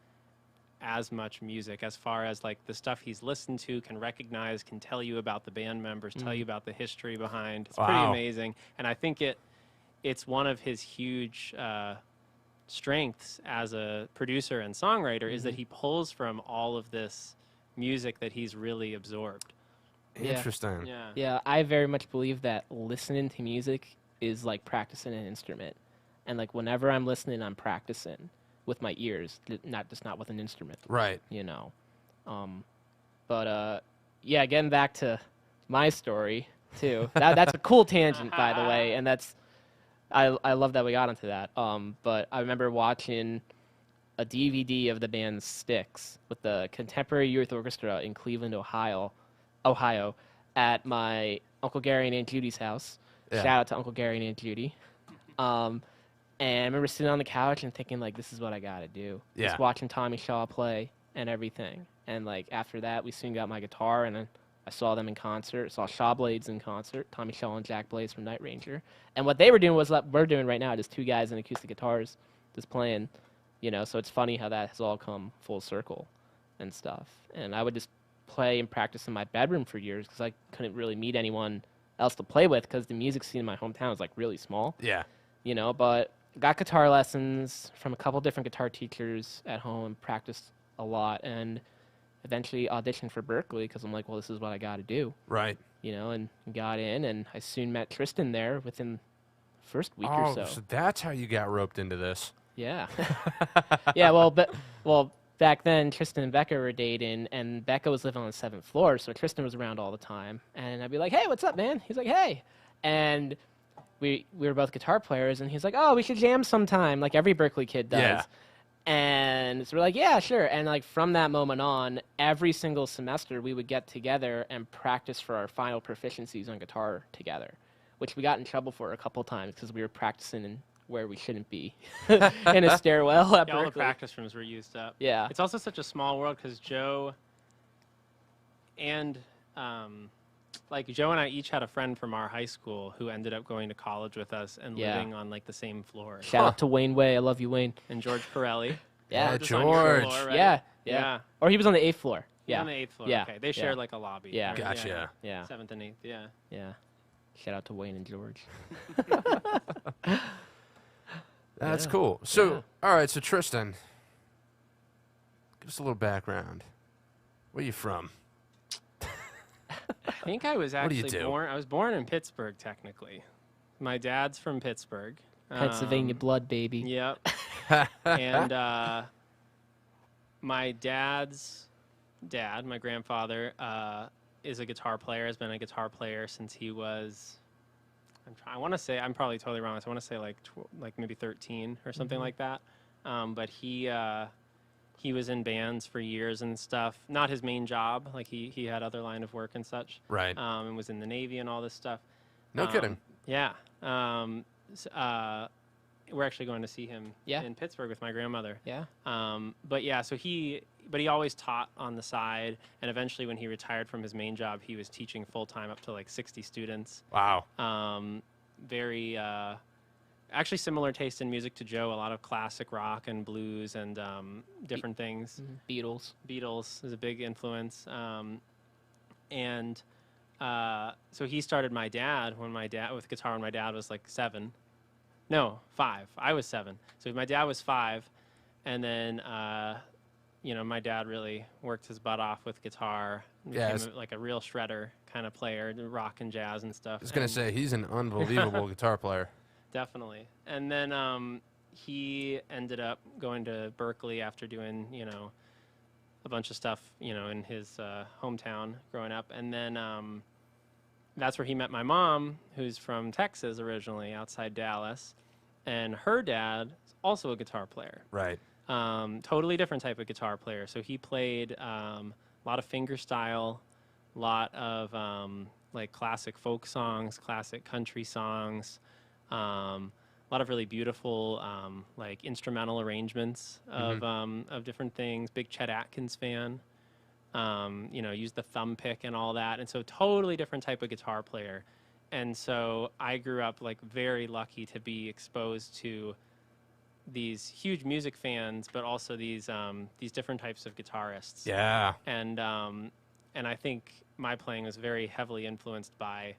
as much music as far as like the stuff he's listened to, can recognize, can tell you about the band members, tell you about the history behind. It's pretty Wow. amazing. And I think it's one of his huge strengths as a producer and songwriter is that he pulls from all of this music that he's really absorbed. Yeah. Interesting. Yeah. Yeah, I very much believe that listening to music is like practicing an instrument. And like whenever I'm listening, I'm practicing. with my ears, not with an instrument. Right. You know. Yeah, getting back to my story too. That's a cool tangent, by the way, and I love that we got into that. But I remember watching a DVD of the band Styx with the Contemporary Youth Orchestra in Cleveland, Ohio, at my Uncle Gary and Aunt Judy's house. Yeah. Shout out to Uncle Gary and Aunt Judy. And I remember sitting on the couch and thinking, like, this is what I got to do. Yeah. Just watching Tommy Shaw play and everything. And, like, after that, we soon got my guitar, and then I saw them in concert. Saw Shaw Blades in concert, Tommy Shaw and Jack Blades from Night Ranger. And what they were doing was what we're doing right now, just two guys in acoustic guitars just playing, you know. So it's funny how that has all come full circle and stuff. And I would just play and practice in my bedroom for years because I couldn't really meet anyone else to play with because the music scene in my hometown is, like, really small. Yeah. You know, but got guitar lessons from a couple different guitar teachers at home, practiced a lot, and eventually auditioned for Berklee because I'm like, well, this is what I got to do. Right. You know, and got in, and I soon met Tristan there within the first week or so. So that's how you got roped into this. Yeah. Yeah, well, back then, Tristan and Becca were dating, and Becca was living on the 7th floor, so Tristan was around all the time. And I'd be like, hey, what's up, man? He's like, hey. And we were both guitar players, and he's like, oh, we should jam sometime, like every Berklee kid does. Yeah. And so we're like, yeah, sure. And, like, from that moment on, every single semester we would get together and practice for our final proficiencies on guitar together, which we got in trouble for a couple times because we were practicing in where we shouldn't be, in a stairwell at Yeah, all the Berklee. practice rooms were used up. Yeah. It's also such a small world because Joe and Joe and I each had a friend from our high school who ended up going to college with us and Yeah. living on, like, the same floor. Shout out to Wayne Way. I love you, Wayne. And George Pirelli. Yeah. Just on your George. floor, right? Yeah. Yeah. Or he was on the 8th floor. He's Yeah. on the 8th floor. Yeah. Okay. They Yeah. shared, like, a lobby. Yeah. Right? Gotcha. Yeah. 7th and 8th. Yeah. Yeah. Shout out to Wayne and George. That's Yeah. cool. So, Yeah. all right, so Tristan, give us a little background. Where you from? I think I was What do you actually do? born. I was born in Pittsburgh, technically. My dad's from Pittsburgh. Pennsylvania blood, baby. Yep. And my dad's dad, my grandfather, is a guitar player. Has been a guitar player since he was. I want to say, I'm probably totally wrong. So I want to say like maybe 13 or something like that. But he was in bands for years and stuff. Not his main job. Like he had other line of work and such. Right. And was in the Navy and all this stuff. No kidding. Yeah. We're actually going to see him Yeah. in Pittsburgh with my grandmother. Yeah. But yeah, so he always taught on the side, and eventually when he retired from his main job, he was teaching full time up to like 60 students. Wow. Very actually similar taste in music to Joe. A lot of classic rock and blues and different things. Beatles. Beatles is a big influence. So he started my dad with guitar when my dad was like 7. No, 5. I was 7. So my dad was 5, and then my dad really worked his butt off with guitar. Yeah, Became like a real shredder kind of player, rock and jazz and stuff. I was going to And say, he's an unbelievable guitar player. definitely. And then he ended up going to Berklee after doing a bunch of stuff in his hometown growing up, and then that's where he met my mom, who's from Texas originally, outside Dallas, and her dad is also a guitar player. Right. Totally different type of guitar player. So he played a lot of fingerstyle, a lot of like classic folk songs, classic country songs, a lot of really beautiful like instrumental arrangements of different things. Big Chet Atkins fan. Used the thumb pick and all that. And so totally different type of guitar player. And so I grew up like very lucky to be exposed to these huge music fans, but also these different types of guitarists. Yeah. And I think my playing was very heavily influenced by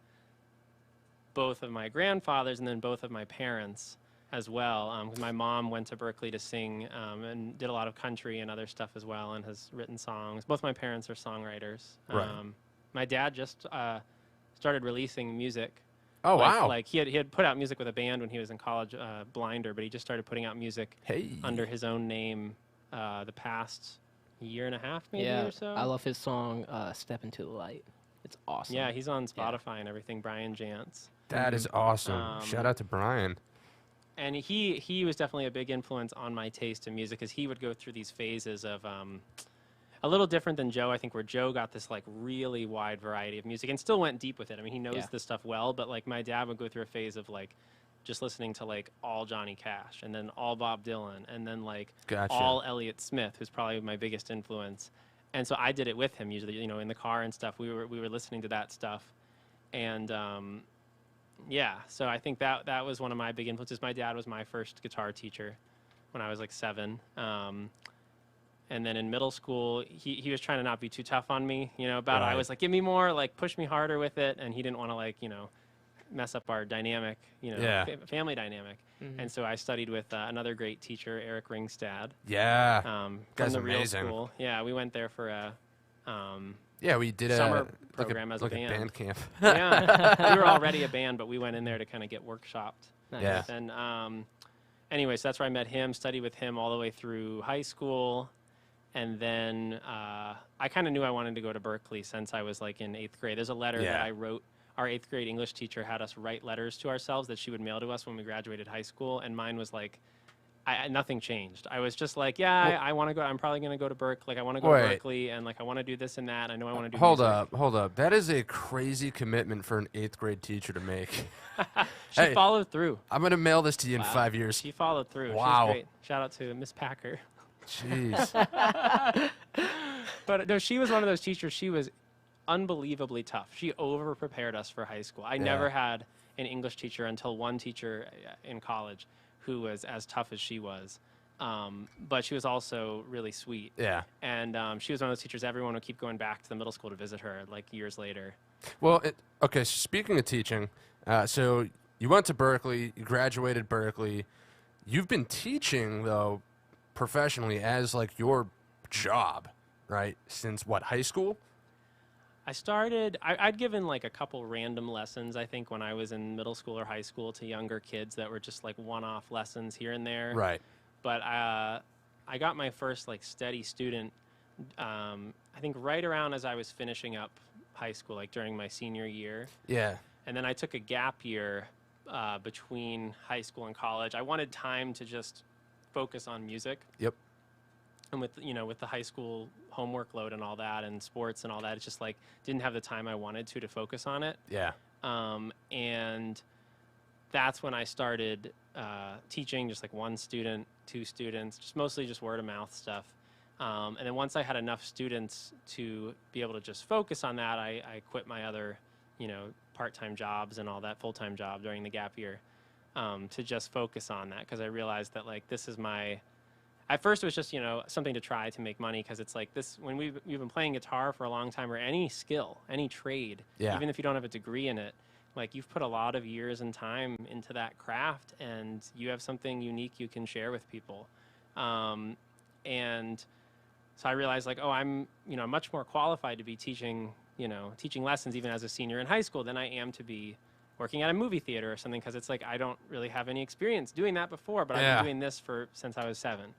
both of my grandfathers and then both of my parents as well. 'Cause my mom went to Berklee to sing and did a lot of country and other stuff as well, and has written songs. Both my parents are songwriters. Right. My dad just started releasing music Oh, like, wow. Like he had put out music with a band when he was in college, Blinder, but he just started putting out music Hey. under his own name the past year and a half, maybe Yeah, or so. I love his song "Step Into the Light." It's awesome. Yeah, he's on Spotify and everything. Brian Jantz. That is awesome. Shout out to Brian. And he was definitely a big influence on my taste in music, because he would go through these phases of a little different than Joe, I think, where Joe got this like really wide variety of music and still went deep with it. I mean, he knows Yeah. this stuff well, but like my dad would go through a phase of like just listening to like all Johnny Cash and then all Bob Dylan and then like Gotcha. all Elliott Smith, who's probably my biggest influence. And so I did it with him usually, you know, in the car and stuff. We were listening to that stuff. And yeah, so I think that was one of my big influences. My dad was my first guitar teacher when I was like 7. And then in middle school, he was trying to not be too tough on me, you know, about it. I Right. was like, give me more, like push me harder with it. And he didn't want to like, you know, mess up our dynamic, you know, Yeah. family dynamic. And so I studied with another great teacher, Eric Ringstad, Yeah. from Guy's the Real amazing. School. Yeah, we went there for a Yeah, we did summer a program as a like band. band camp. yeah, we were already a band, but we went in there to kind of get workshopped. Nice. Yeah. And anyway, so that's where I met him, studied with him all the way through high school. And then I kind of knew I wanted to go to Berkeley since I was like in 8th grade. There's a letter Yeah. that I wrote. Our 8th grade English teacher had us write letters to ourselves that she would mail to us when we graduated high school. And mine was like, nothing changed. I was just like, yeah, I want to go. I'm probably going to go to Berkeley. Like, I want to go to Wait. Berkeley, and like I want to do this and that. I know I want to do Hold music. up. That is a crazy commitment for an 8th grade teacher to make. She Hey. followed through. I'm gonna mail this to you in Wow. 5 years. She followed through. Wow. She's great. Shout out to Miss Packer. Jeez. But no, she was one of those teachers. She was unbelievably tough. She over-prepared us for high school. I Yeah. never had an English teacher until one teacher in college who was as tough as she was. But she was also really sweet. Yeah. And she was one of those teachers everyone would keep going back to the middle school to visit her like years later. Well, okay. So speaking of teaching, so you went to Berkeley, you graduated Berkeley. You've been teaching though professionally as like your job, right? Since what, high school? I started, I'd given like a couple random lessons, I think, when I was in middle school or high school to younger kids that were just like one-off lessons here and there. Right. But I got my first like steady student, I think right around as I was finishing up high school, like during my senior year. Yeah. And then I took a gap year between high school and college. I wanted time to just focus on music. Yep. And with with the high school homework load and all that and sports and all that, it's just like didn't have the time I wanted to focus on it. Yeah. And that's when I started teaching, just like one student, 2 students, just mostly just word of mouth stuff. And then once I had enough students to be able to just focus on that, I quit my other, part-time jobs and all that, full-time job during the gap year to just focus on that, because I realized that like this is my. At first, it was just something to try to make money, because it's like this when we've been playing guitar for a long time, or any skill, any trade, Yeah. even if you don't have a degree in it, like you've put a lot of years and time into that craft, and you have something unique you can share with people. And so I realized like, oh, I'm much more qualified to be teaching lessons even as a senior in high school than I am to be working at a movie theater or something, because it's like I don't really have any experience doing that before, but Yeah. I've been doing this since I was 7.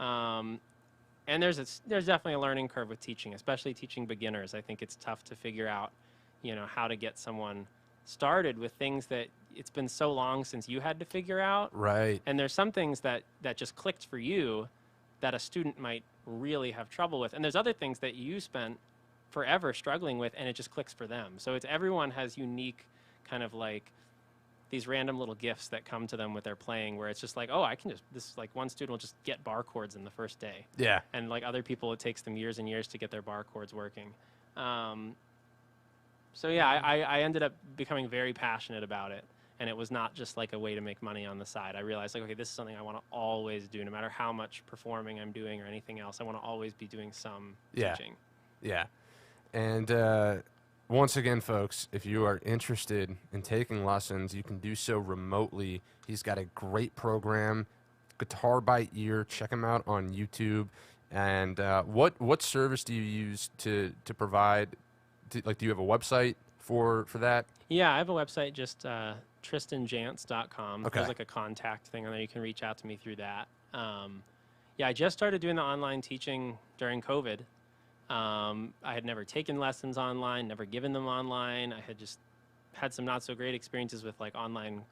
And there's definitely a learning curve with teaching, especially teaching beginners. I think it's tough to figure out, how to get someone started with things that it's been so long since you had to figure out. Right. And there's some things that just clicked for you that a student might really have trouble with. And there's other things that you spent forever struggling with, and it just clicks for them. So everyone has unique kind of like these random little gifts that come to them with their playing, where it's just like, oh, this like one student will just get bar chords in the first day. Yeah. And like other people, it takes them years and years to get their bar chords working. So yeah, I ended up becoming very passionate about it. And it was not just like a way to make money on the side. I realized like, okay, this is something I want to always do, no matter how much performing I'm doing or anything else. I want to always be doing some Yeah. teaching. Yeah. And once again, folks, if you are interested in taking lessons, you can do so remotely. He's got a great program, Guitar by Ear. Check him out on YouTube. And what service do you use to provide? Do you have a website for that? Yeah, I have a website, just tristanjantz.com. Okay. There's like a contact thing on there. You can reach out to me through that. Yeah, I just started doing the online teaching during COVID. I had never taken lessons online, never given them online. I had just had some not so great experiences with like online,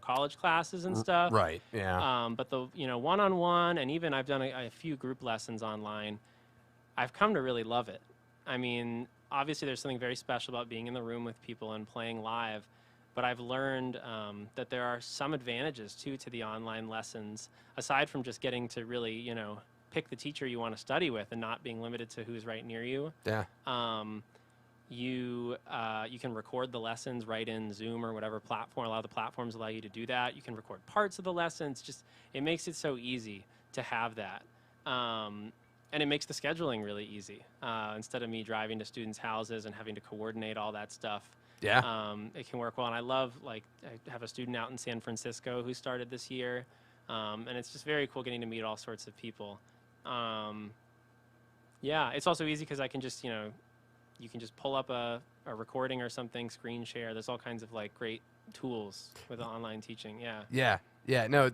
college classes and stuff. Right. Yeah. But the, one-on-one, and even I've done a few group lessons online, I've come to really love it. I mean, obviously there's something very special about being in the room with people and playing live, but I've learned that there are some advantages too to the online lessons, aside from just getting to really, pick the teacher you want to study with and not being limited to who's right near you. Yeah. You can record the lessons right in Zoom or whatever platform. A lot of the platforms allow you to do that. You can record parts of the lessons. Just, it makes it so easy to have that. And it makes the scheduling really easy. Instead of me driving to students' houses and having to coordinate all that stuff. Yeah. It can work well. And I love, I have a student out in San Francisco who started this year. And it's just very cool getting to meet all sorts of people. Yeah, it's also easy because I can just, you can just pull up a recording or something, screen share. There's all kinds of great tools with online teaching. Yeah. Yeah. Yeah. No,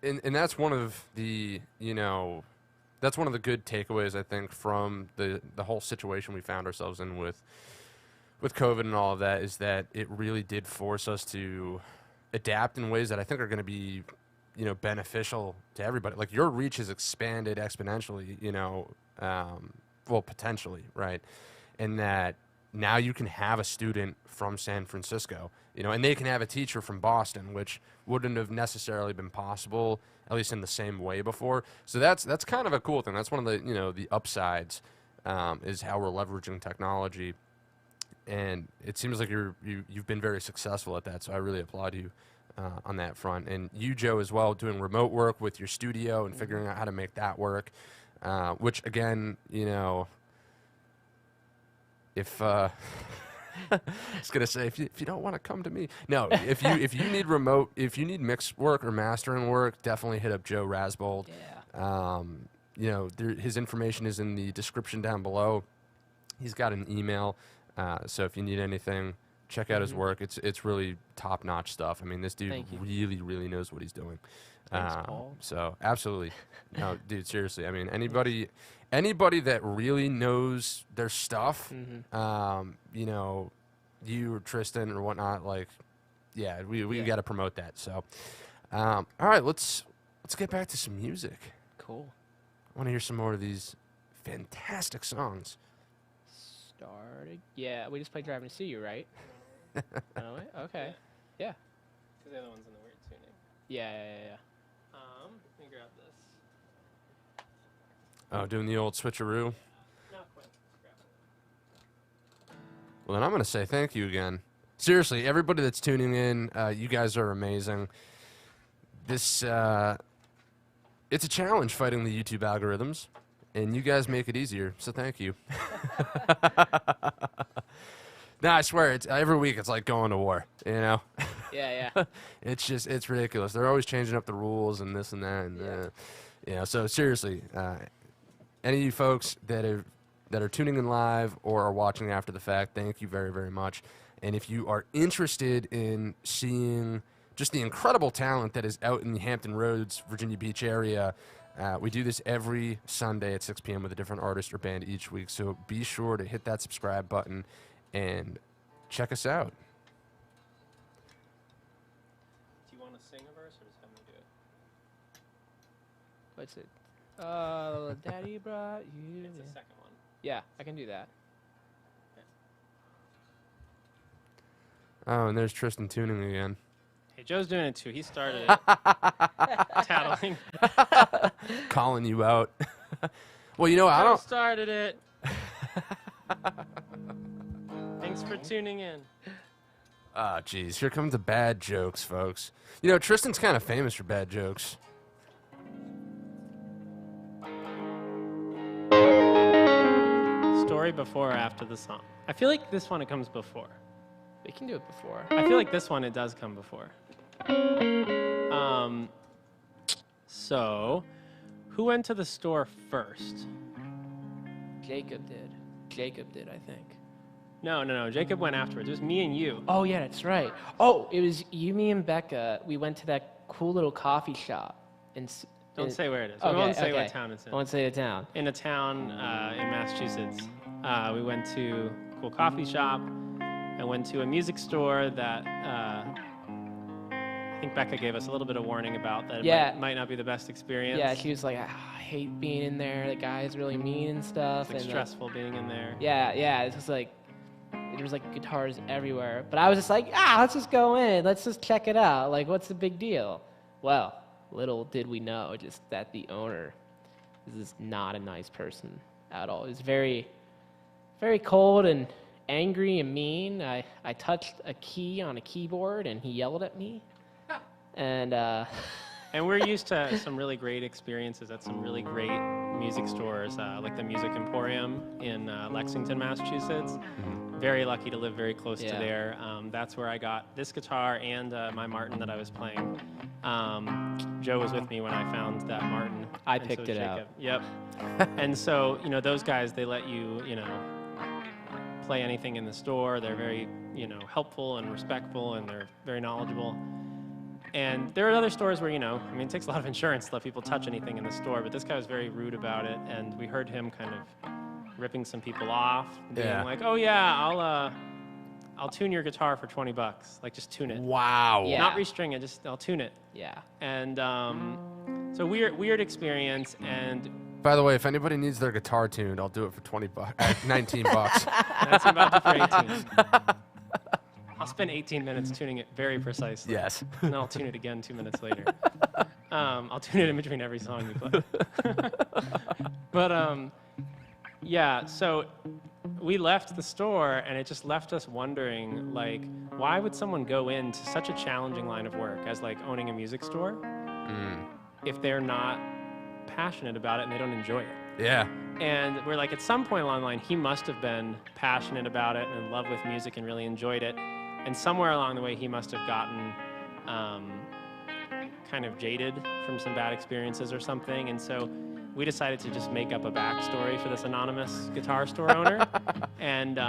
and that's one of the, that's one of the good takeaways, I think, from the whole situation we found ourselves in with COVID and all of that, is that it really did force us to adapt in ways that I think are going to be, beneficial to everybody. Like, your reach has expanded exponentially, well, potentially, right? And that now you can have a student from San Francisco, and they can have a teacher from Boston, which wouldn't have necessarily been possible, at least in the same way before. So that's kind of a cool thing. That's one of the, the upsides, is how we're leveraging technology. And it seems like you've been very successful at that. So I really applaud you on that front. And you, Joe, as well, doing remote work with your studio and figuring out how to make that work, which, again, if I was gonna say, if you don't want to come to me, no. If you need mix work or mastering work, definitely hit up JoeRasbold. Yeah. His information is in the description down below. He's got an email, so if you need anything, check out his work. It's really top notch stuff. I mean, this dude really, really knows what he's doing. Thanks, Paul. So absolutely, no, dude, seriously. I mean, anybody that really knows their stuff, you or Tristan or whatnot, we got to promote that. So, all right, let's get back to some music. Cool. I want to hear some more of these fantastic songs. Started. Yeah, we just played Driving to See You, right? Oh, okay. Yeah. Because the other one's in the weird tuning. Yeah. Let me grab this. Oh, doing the old switcheroo. Not quite. Grab it. Well, then I'm going to say thank you again. Seriously, everybody that's tuning in, you guys are amazing. This, it's a challenge fighting the YouTube algorithms, and you guys make it easier, so thank you. No, I swear, it's every week it's like going to war, Yeah. It's ridiculous. They're always changing up the rules and this and that, and so seriously, any of you folks that are tuning in live or are watching after the fact, thank you very, very much. And if you are interested in seeing just the incredible talent that is out in the Hampton Roads, Virginia Beach area, we do this every Sunday at 6 p.m. with a different artist or band each week. So be sure to hit that subscribe button and check us out. Do you want to sing a verse or just have me do it? What's it? Daddy brought you. It's the second one. Yeah, I can do that. Oh, and there's Tristan tuning again. Hey, Joe's doing it too. He started it. Tattling. Calling you out. Well, I Joe don't. started it. Thanks for tuning in. Ah, jeez. Here comes the bad jokes, folks. Tristan's kind of famous for bad jokes. Story before or after the song? I feel like this one, it comes before. We can do it before. I feel like this one, it does come before. So, who went to the store first? Jacob did, I think. No. Jacob went afterwards. It was me and you. Oh yeah, that's right. Oh, it was you, me, and Becca. We went to that cool little coffee shop. Don't say where it is. Okay, We won't say okay. what town it's in. I won't say the town. In a town in Massachusetts. We went to a cool coffee shop and went to a music store that I think Becca gave us a little bit of warning about that it might not be the best experience. Yeah, she was like, I hate being in there. The guy's really mean and stuff. It's and stressful being in there. Yeah. It's just like there was like guitars everywhere. But I was just like, let's just go in. Let's just check it out. Like, what's the big deal? Well, little did we know just that the owner is not a nice person at all. He's very, very cold and angry and mean. I touched a key on a keyboard and he yelled at me. And we're used to some really great experiences at some really great music stores, like the Music Emporium in Lexington, Massachusetts. Very lucky to live very close to there. That's where I got this guitar and my Martin that I was playing. Joe was with me when I found that Martin. I picked it out. Yep. And so, those guys, they let you, play anything in the store. They're very, helpful and respectful, and they're very knowledgeable. And there are other stores where, it takes a lot of insurance to let people touch anything in the store, but this guy was very rude about it, and we heard him kind of ripping some people off, being like, oh yeah, I'll tune your guitar for $20. Like, just tune it. Wow. Yeah. Not restring it, just I'll tune it. Yeah. And so weird experience. And By the way, if anybody needs their guitar tuned, I'll do it for $19. that's about for 18. I'll spend 18 minutes tuning it very precisely. Yes. And then I'll tune it again 2 minutes later. I'll tune it in between every song you play. But yeah, so we left the store, and it just left us wondering, like, why would someone go into such a challenging line of work as like owning a music store if they're not passionate about it and they don't enjoy it? Yeah. And we're like, at some point along the line, he must have been passionate about it and in love with music and really enjoyed it. And somewhere along the way, he must have gotten kind of jaded from some bad experiences or something. And so we decided to just make up a backstory for this anonymous guitar store owner. And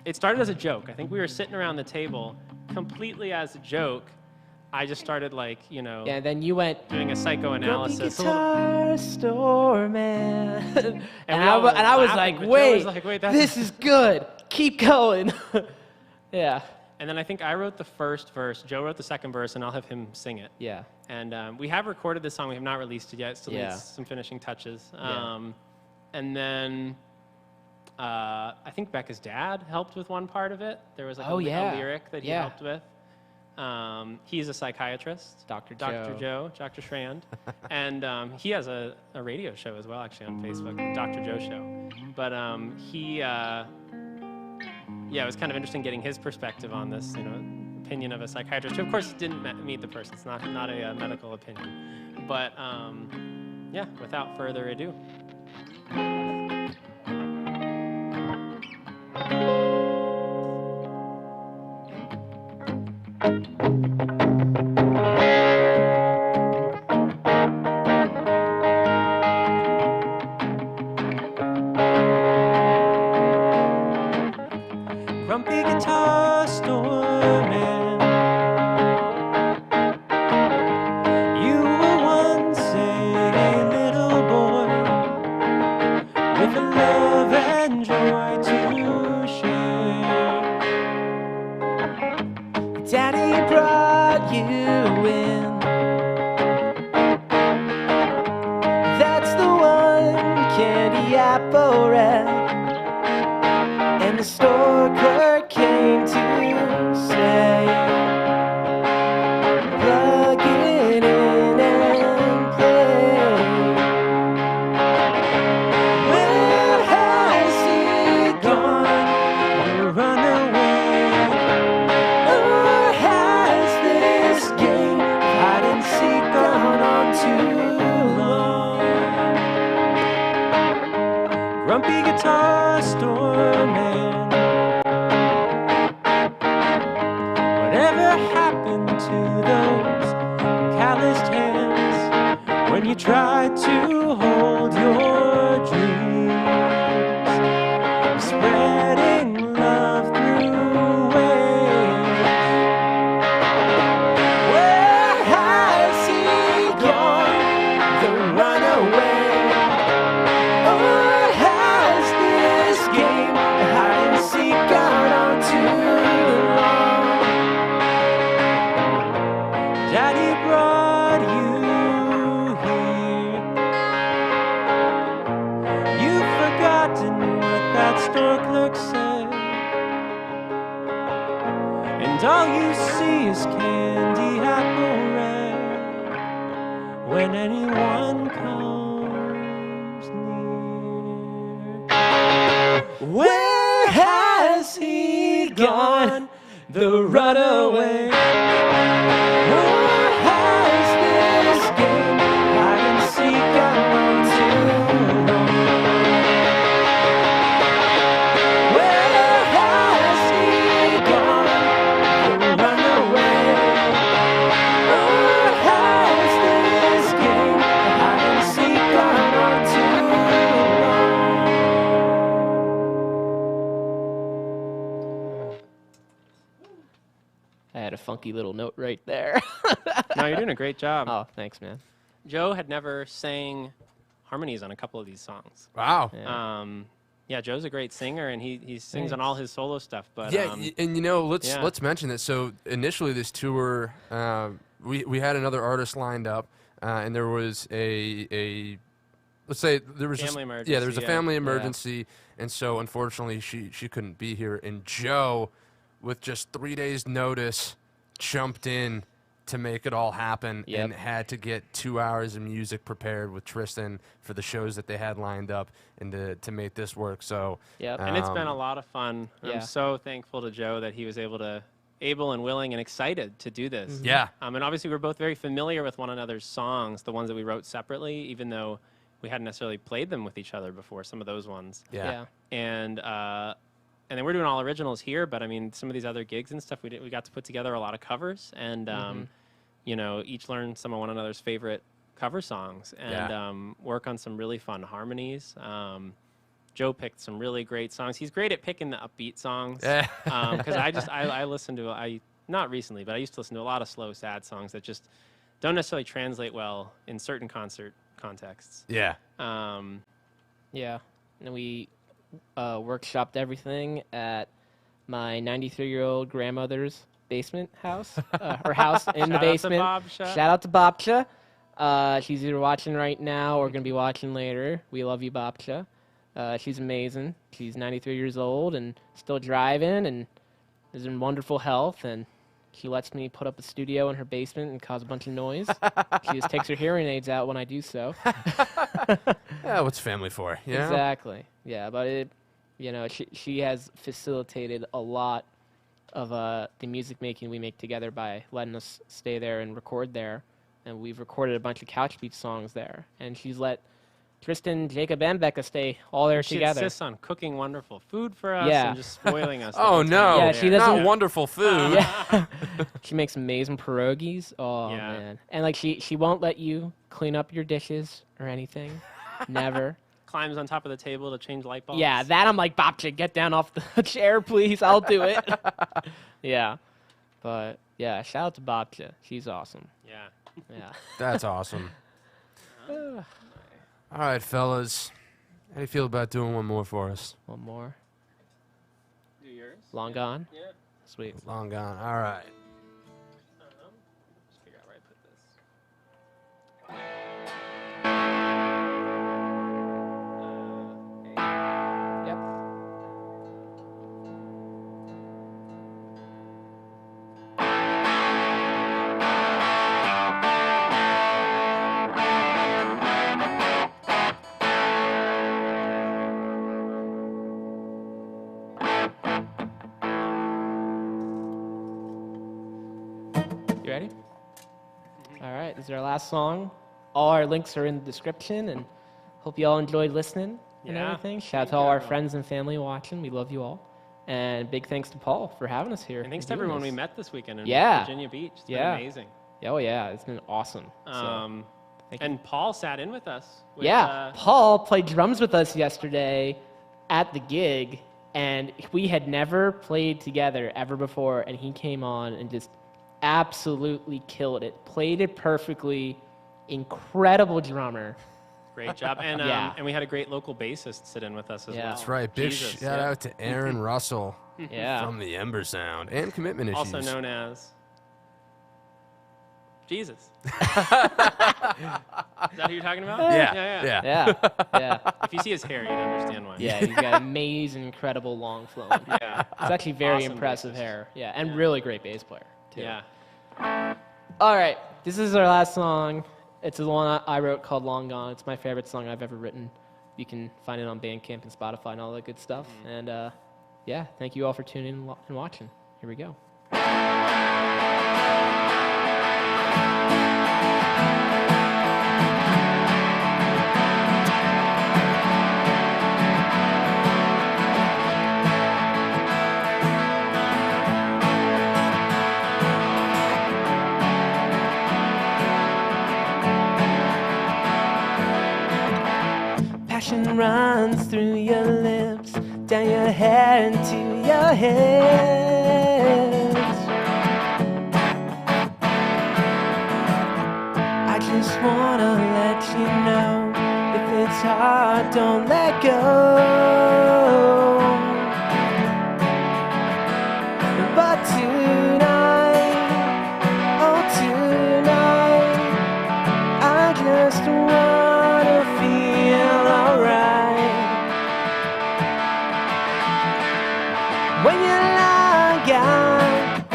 it started as a joke. I think we were sitting around the table completely as a joke. I just started, like, Yeah, and then you went doing a psychoanalysis. Guitar store man. and I was laughing, like, but Joe wait, was like, wait, that's this is good. Keep going. Yeah. And then I think I wrote the first verse, Joe wrote the second verse, and I'll have him sing it. Yeah. And we have recorded this song. We have not released it yet. It still needs some finishing touches. And then I think Becca's dad helped with one part of it. There was like a lyric that he helped with. He's a psychiatrist. Dr. Dr. Schrand. And he has a radio show as well, actually, on Facebook, Dr. Joe Show. But it was kind of interesting getting his perspective on this, opinion of a psychiatrist, who of course didn't meet the person. It's not a medical opinion. But without further ado. Grumpy guitar store man, you were once a little boy with a love and joy to share. Daddy brought you in. That's the one candy apple red. And the store clerk came to say, plug it in and play. Where has he gone to run away? Or has this game of hide and seek gone on too long? Grumpy guitar store man, whatever happened to those calloused hands when you tried to hold your dreams, spreading love and all you see is candy apple red when anyone comes near. Where has he gone, the runaway? Or has this game hide and seek gone on too long? Where has he gone, the runaway? Or has this game hide and seek gone on too long? I had a funky little note right there. No, you're doing a great job. Oh, thanks, man. Joe had never sang harmonies on a couple of these songs. Wow. Yeah. Yeah, Joe's a great singer, and he sings on all his solo stuff. But Yeah, and you know, yeah. let's mention this. So initially, this tour, we had another artist lined up, and there was a let's say there was Family yeah, there was a emergency, family yeah. emergency, and so unfortunately she couldn't be here. And Joe, with just 3 days' notice, jumped in to make it all happen, Yep. and had to get 2 hours of music prepared with Tristan for the shows that they had lined up, and to make this work. So Yep. and it's been a lot of fun. Yeah. I'm so thankful to Joe that he was able and willing and excited to do this. yeah. And obviously we're both very familiar with one another's songs, the ones that we wrote separately, even though we hadn't necessarily played them with each other before, some of those ones. Yeah. And then we're doing all originals here, but I mean, some of these other gigs and stuff, we got to put together a lot of covers, and you know, each learn some of one another's favorite cover songs, and work on some really fun harmonies. Joe picked some really great songs. He's great at picking the upbeat songs. Because I listen to, not recently, but I used to listen to a lot of slow, sad songs that just don't necessarily translate well in certain concert contexts. Yeah. Yeah. And we workshopped everything at my 93-year-old grandmother's basement house, her house in the basement. Shout out to Babcha. She's either watching right now or going to be watching later. We love you, Babcha. She's amazing. She's 93 years old and still driving and is in wonderful health. And she lets me put up a studio in her basement and cause a bunch of noise. She just takes her hearing aids out when I do so. Yeah, what's family for? You know? Exactly. Yeah, but she has facilitated a lot of the music making we make together by letting us stay there and record there. And we've recorded a bunch of Couch Beach songs there. And she's let Tristan, Jacob, and Becca stay all there She together. insists on cooking wonderful food for us Yeah. and just spoiling us. the Oh whole no! time. Yeah, she doesn't- Not wonderful food. Yeah. She makes amazing pierogies. Oh, Yeah. man. And, like, she won't let you clean up your dishes or anything. Never. Climbs on top of the table to change light bulbs. Yeah, that I'm like, Babcha, get down off the chair, please. I'll do it. Yeah. But, yeah, shout out to Babcha. She's awesome. Yeah. Yeah. That's awesome. All right, fellas. How do you feel about doing one more for us? One more. Do yours. Long gone? Yeah. Sweet. Long gone. All right. Just figure out where I put this. Yep. You ready? All right, this is our last song. All our links are in the description, and hope you all enjoyed listening and Yeah. everything. Shout out to all our friends and family watching. We love you all. And big thanks to Paul for having us here. And thanks and to doing everyone we this. met this weekend in Yeah. Virginia Beach. It's Yeah. been amazing. Oh, yeah, it's been awesome. So, thank you. And Paul sat in with us. With, Yeah, Paul played drums with us yesterday at the gig, and we had never played together ever before, and he came on and just absolutely killed it. Played it perfectly. Incredible drummer. Great job. And Yeah. and we had a great local bassist sit in with us as Yeah. well. That's right. Big Jesus, shout yeah. out to Aaron Russell Yeah. from the Ember Sound and Commitment Issues. Also known as Jesus. Is that who you're talking about? Yeah. Yeah. If you see his hair, you'd understand why. Yeah, he's got amazing, incredible long flowing. Yeah. It's actually very Awesome impressive bassist. hair. Yeah, and really great bass player, too. Yeah. All right, this is our last song. It's the one I wrote called Long Gone. It's my favorite song I've ever written. You can find it on Bandcamp and Spotify and all that good stuff. And yeah, thank you all for tuning in and watching. Here we go. Passion runs through your lips, down your hair into your hips. I just wanna let you know, if it's hard, don't let go. But tonight, oh tonight, I just wanna feel alright. When you're long gone,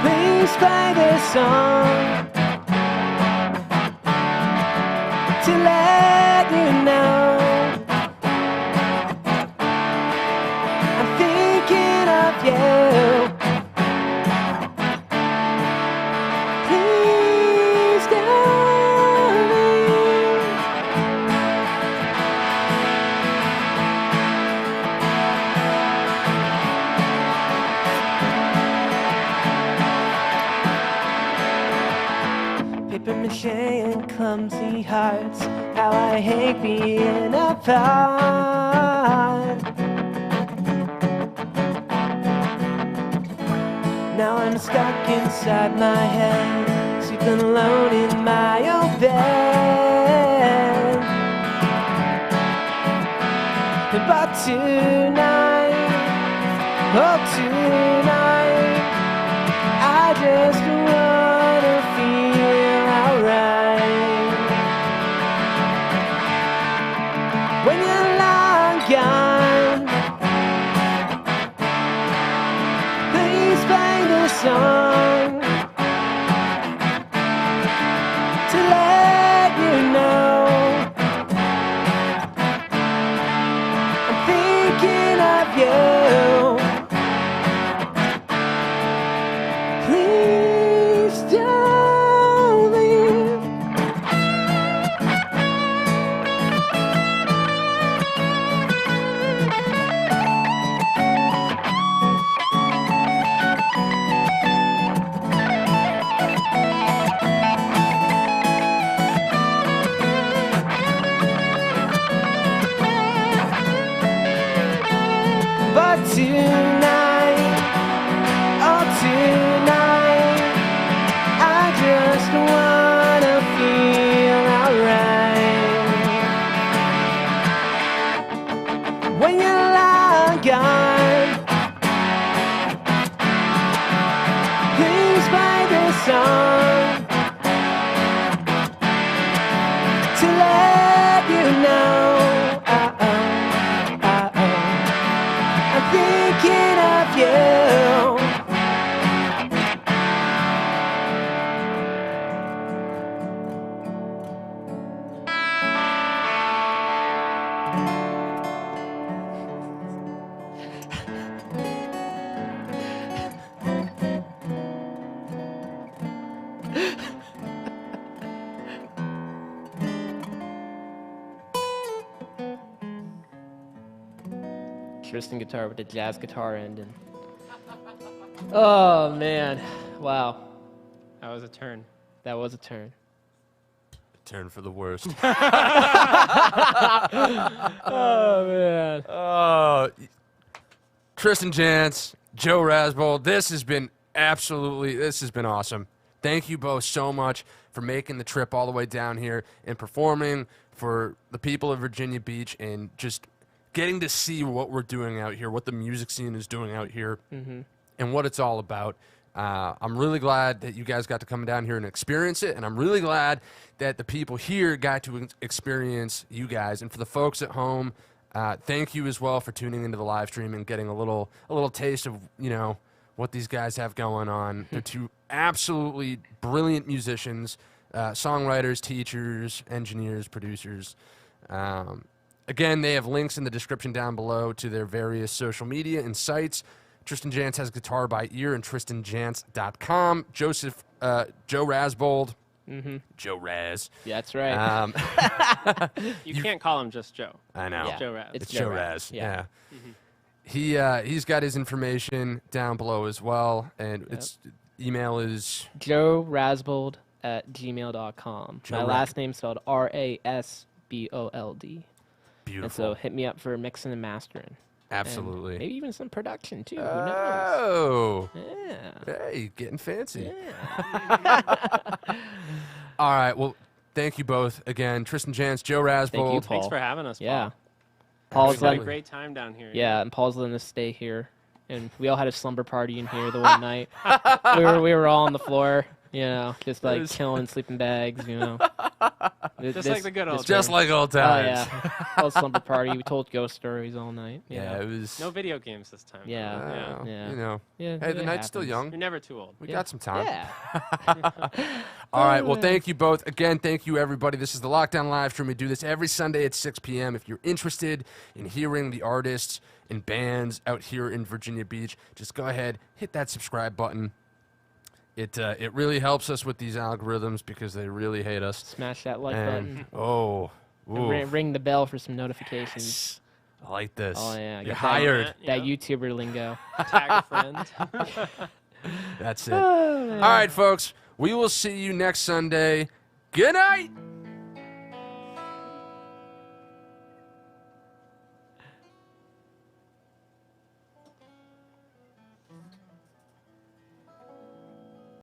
please play this song to let you know I'm thinking of you. Please don't leave. Paper mache and clumsy hearts, how I hate being apart. Now I'm stuck inside my head, sleeping alone in my own bed. But tonight, oh tonight, I just wanna feel alright. When you're long gone, please play this song to let you know I'm thinking of you. Please don't leave. But tonight, oh tonight, I just wanna feel alright. When you're long gone, please play this song to let you know I'm thinking of you. Tristan guitar with the jazz guitar end. And oh, man. Wow. That was a turn. That was a turn. Turn for the worst. Oh, man. Tristan Jantz, JoeRasbold, this has been awesome. Thank you both so much for making the trip all the way down here and performing for the people of Virginia Beach and just getting to see what we're doing out here, what the music scene is doing out here, and what it's all about. I'm really glad that you guys got to come down here and experience it, and I'm really glad that the people here got to experience you guys. And for the folks at home, thank you as well for tuning into the live stream and getting a little taste of what these guys have going on. They're two absolutely brilliant musicians, songwriters, teachers, engineers, producers. Again, they have links in the description down below to their various social media and sites. Tristan Jantz has Guitar by Ear and TristanJantz.com. JoeRasbold. Mm-hmm. Joe Raz. Yeah, that's right. You can't call him just Joe. I know. Yeah. Joe Raz. It's Joe Raz. Yeah. He's got his information down below as well, and its email is JoeRasbold@gmail.com. My last name spelled RASBOLD. beautiful. And so hit me up for mixing and mastering. Absolutely. And maybe even some production too. Who knows? Oh. Yeah. Hey, getting fancy. Yeah. All right. Well, thank you both again, Tristan Jantz, Joe Rasbold. Thank you, Paul. Thanks for having us, Paul. Yeah. We've Paul's had a letting, great time down here. yeah, and Paul's letting us stay here. And we all had a slumber party in here the one night. we were all on the floor, just like chilling, sleeping bags, Just like the good old Just days. like old Oh times. yeah, whole slumber party. We told ghost stories all night. Yeah, it was. No video games this time. Yeah. Well, Yeah. Hey, it the night's still happens. young. You're never too old. We Yeah. got some time. Yeah. All right. Well, thank you both. Again, thank you, everybody. This is the Lockdown Live Stream. We do this every Sunday at 6 p.m. If you're interested in hearing the artists and bands out here in Virginia Beach, just go ahead, hit that subscribe button. It really helps us with these algorithms because they really hate us. Smash that like And, button. oh, And ooh, ring the bell for some notifications. I like this. Oh, yeah, You're get that- hired. That YouTuber lingo. Tag a friend. That's it. All right, folks. We will see you next Sunday. Good night.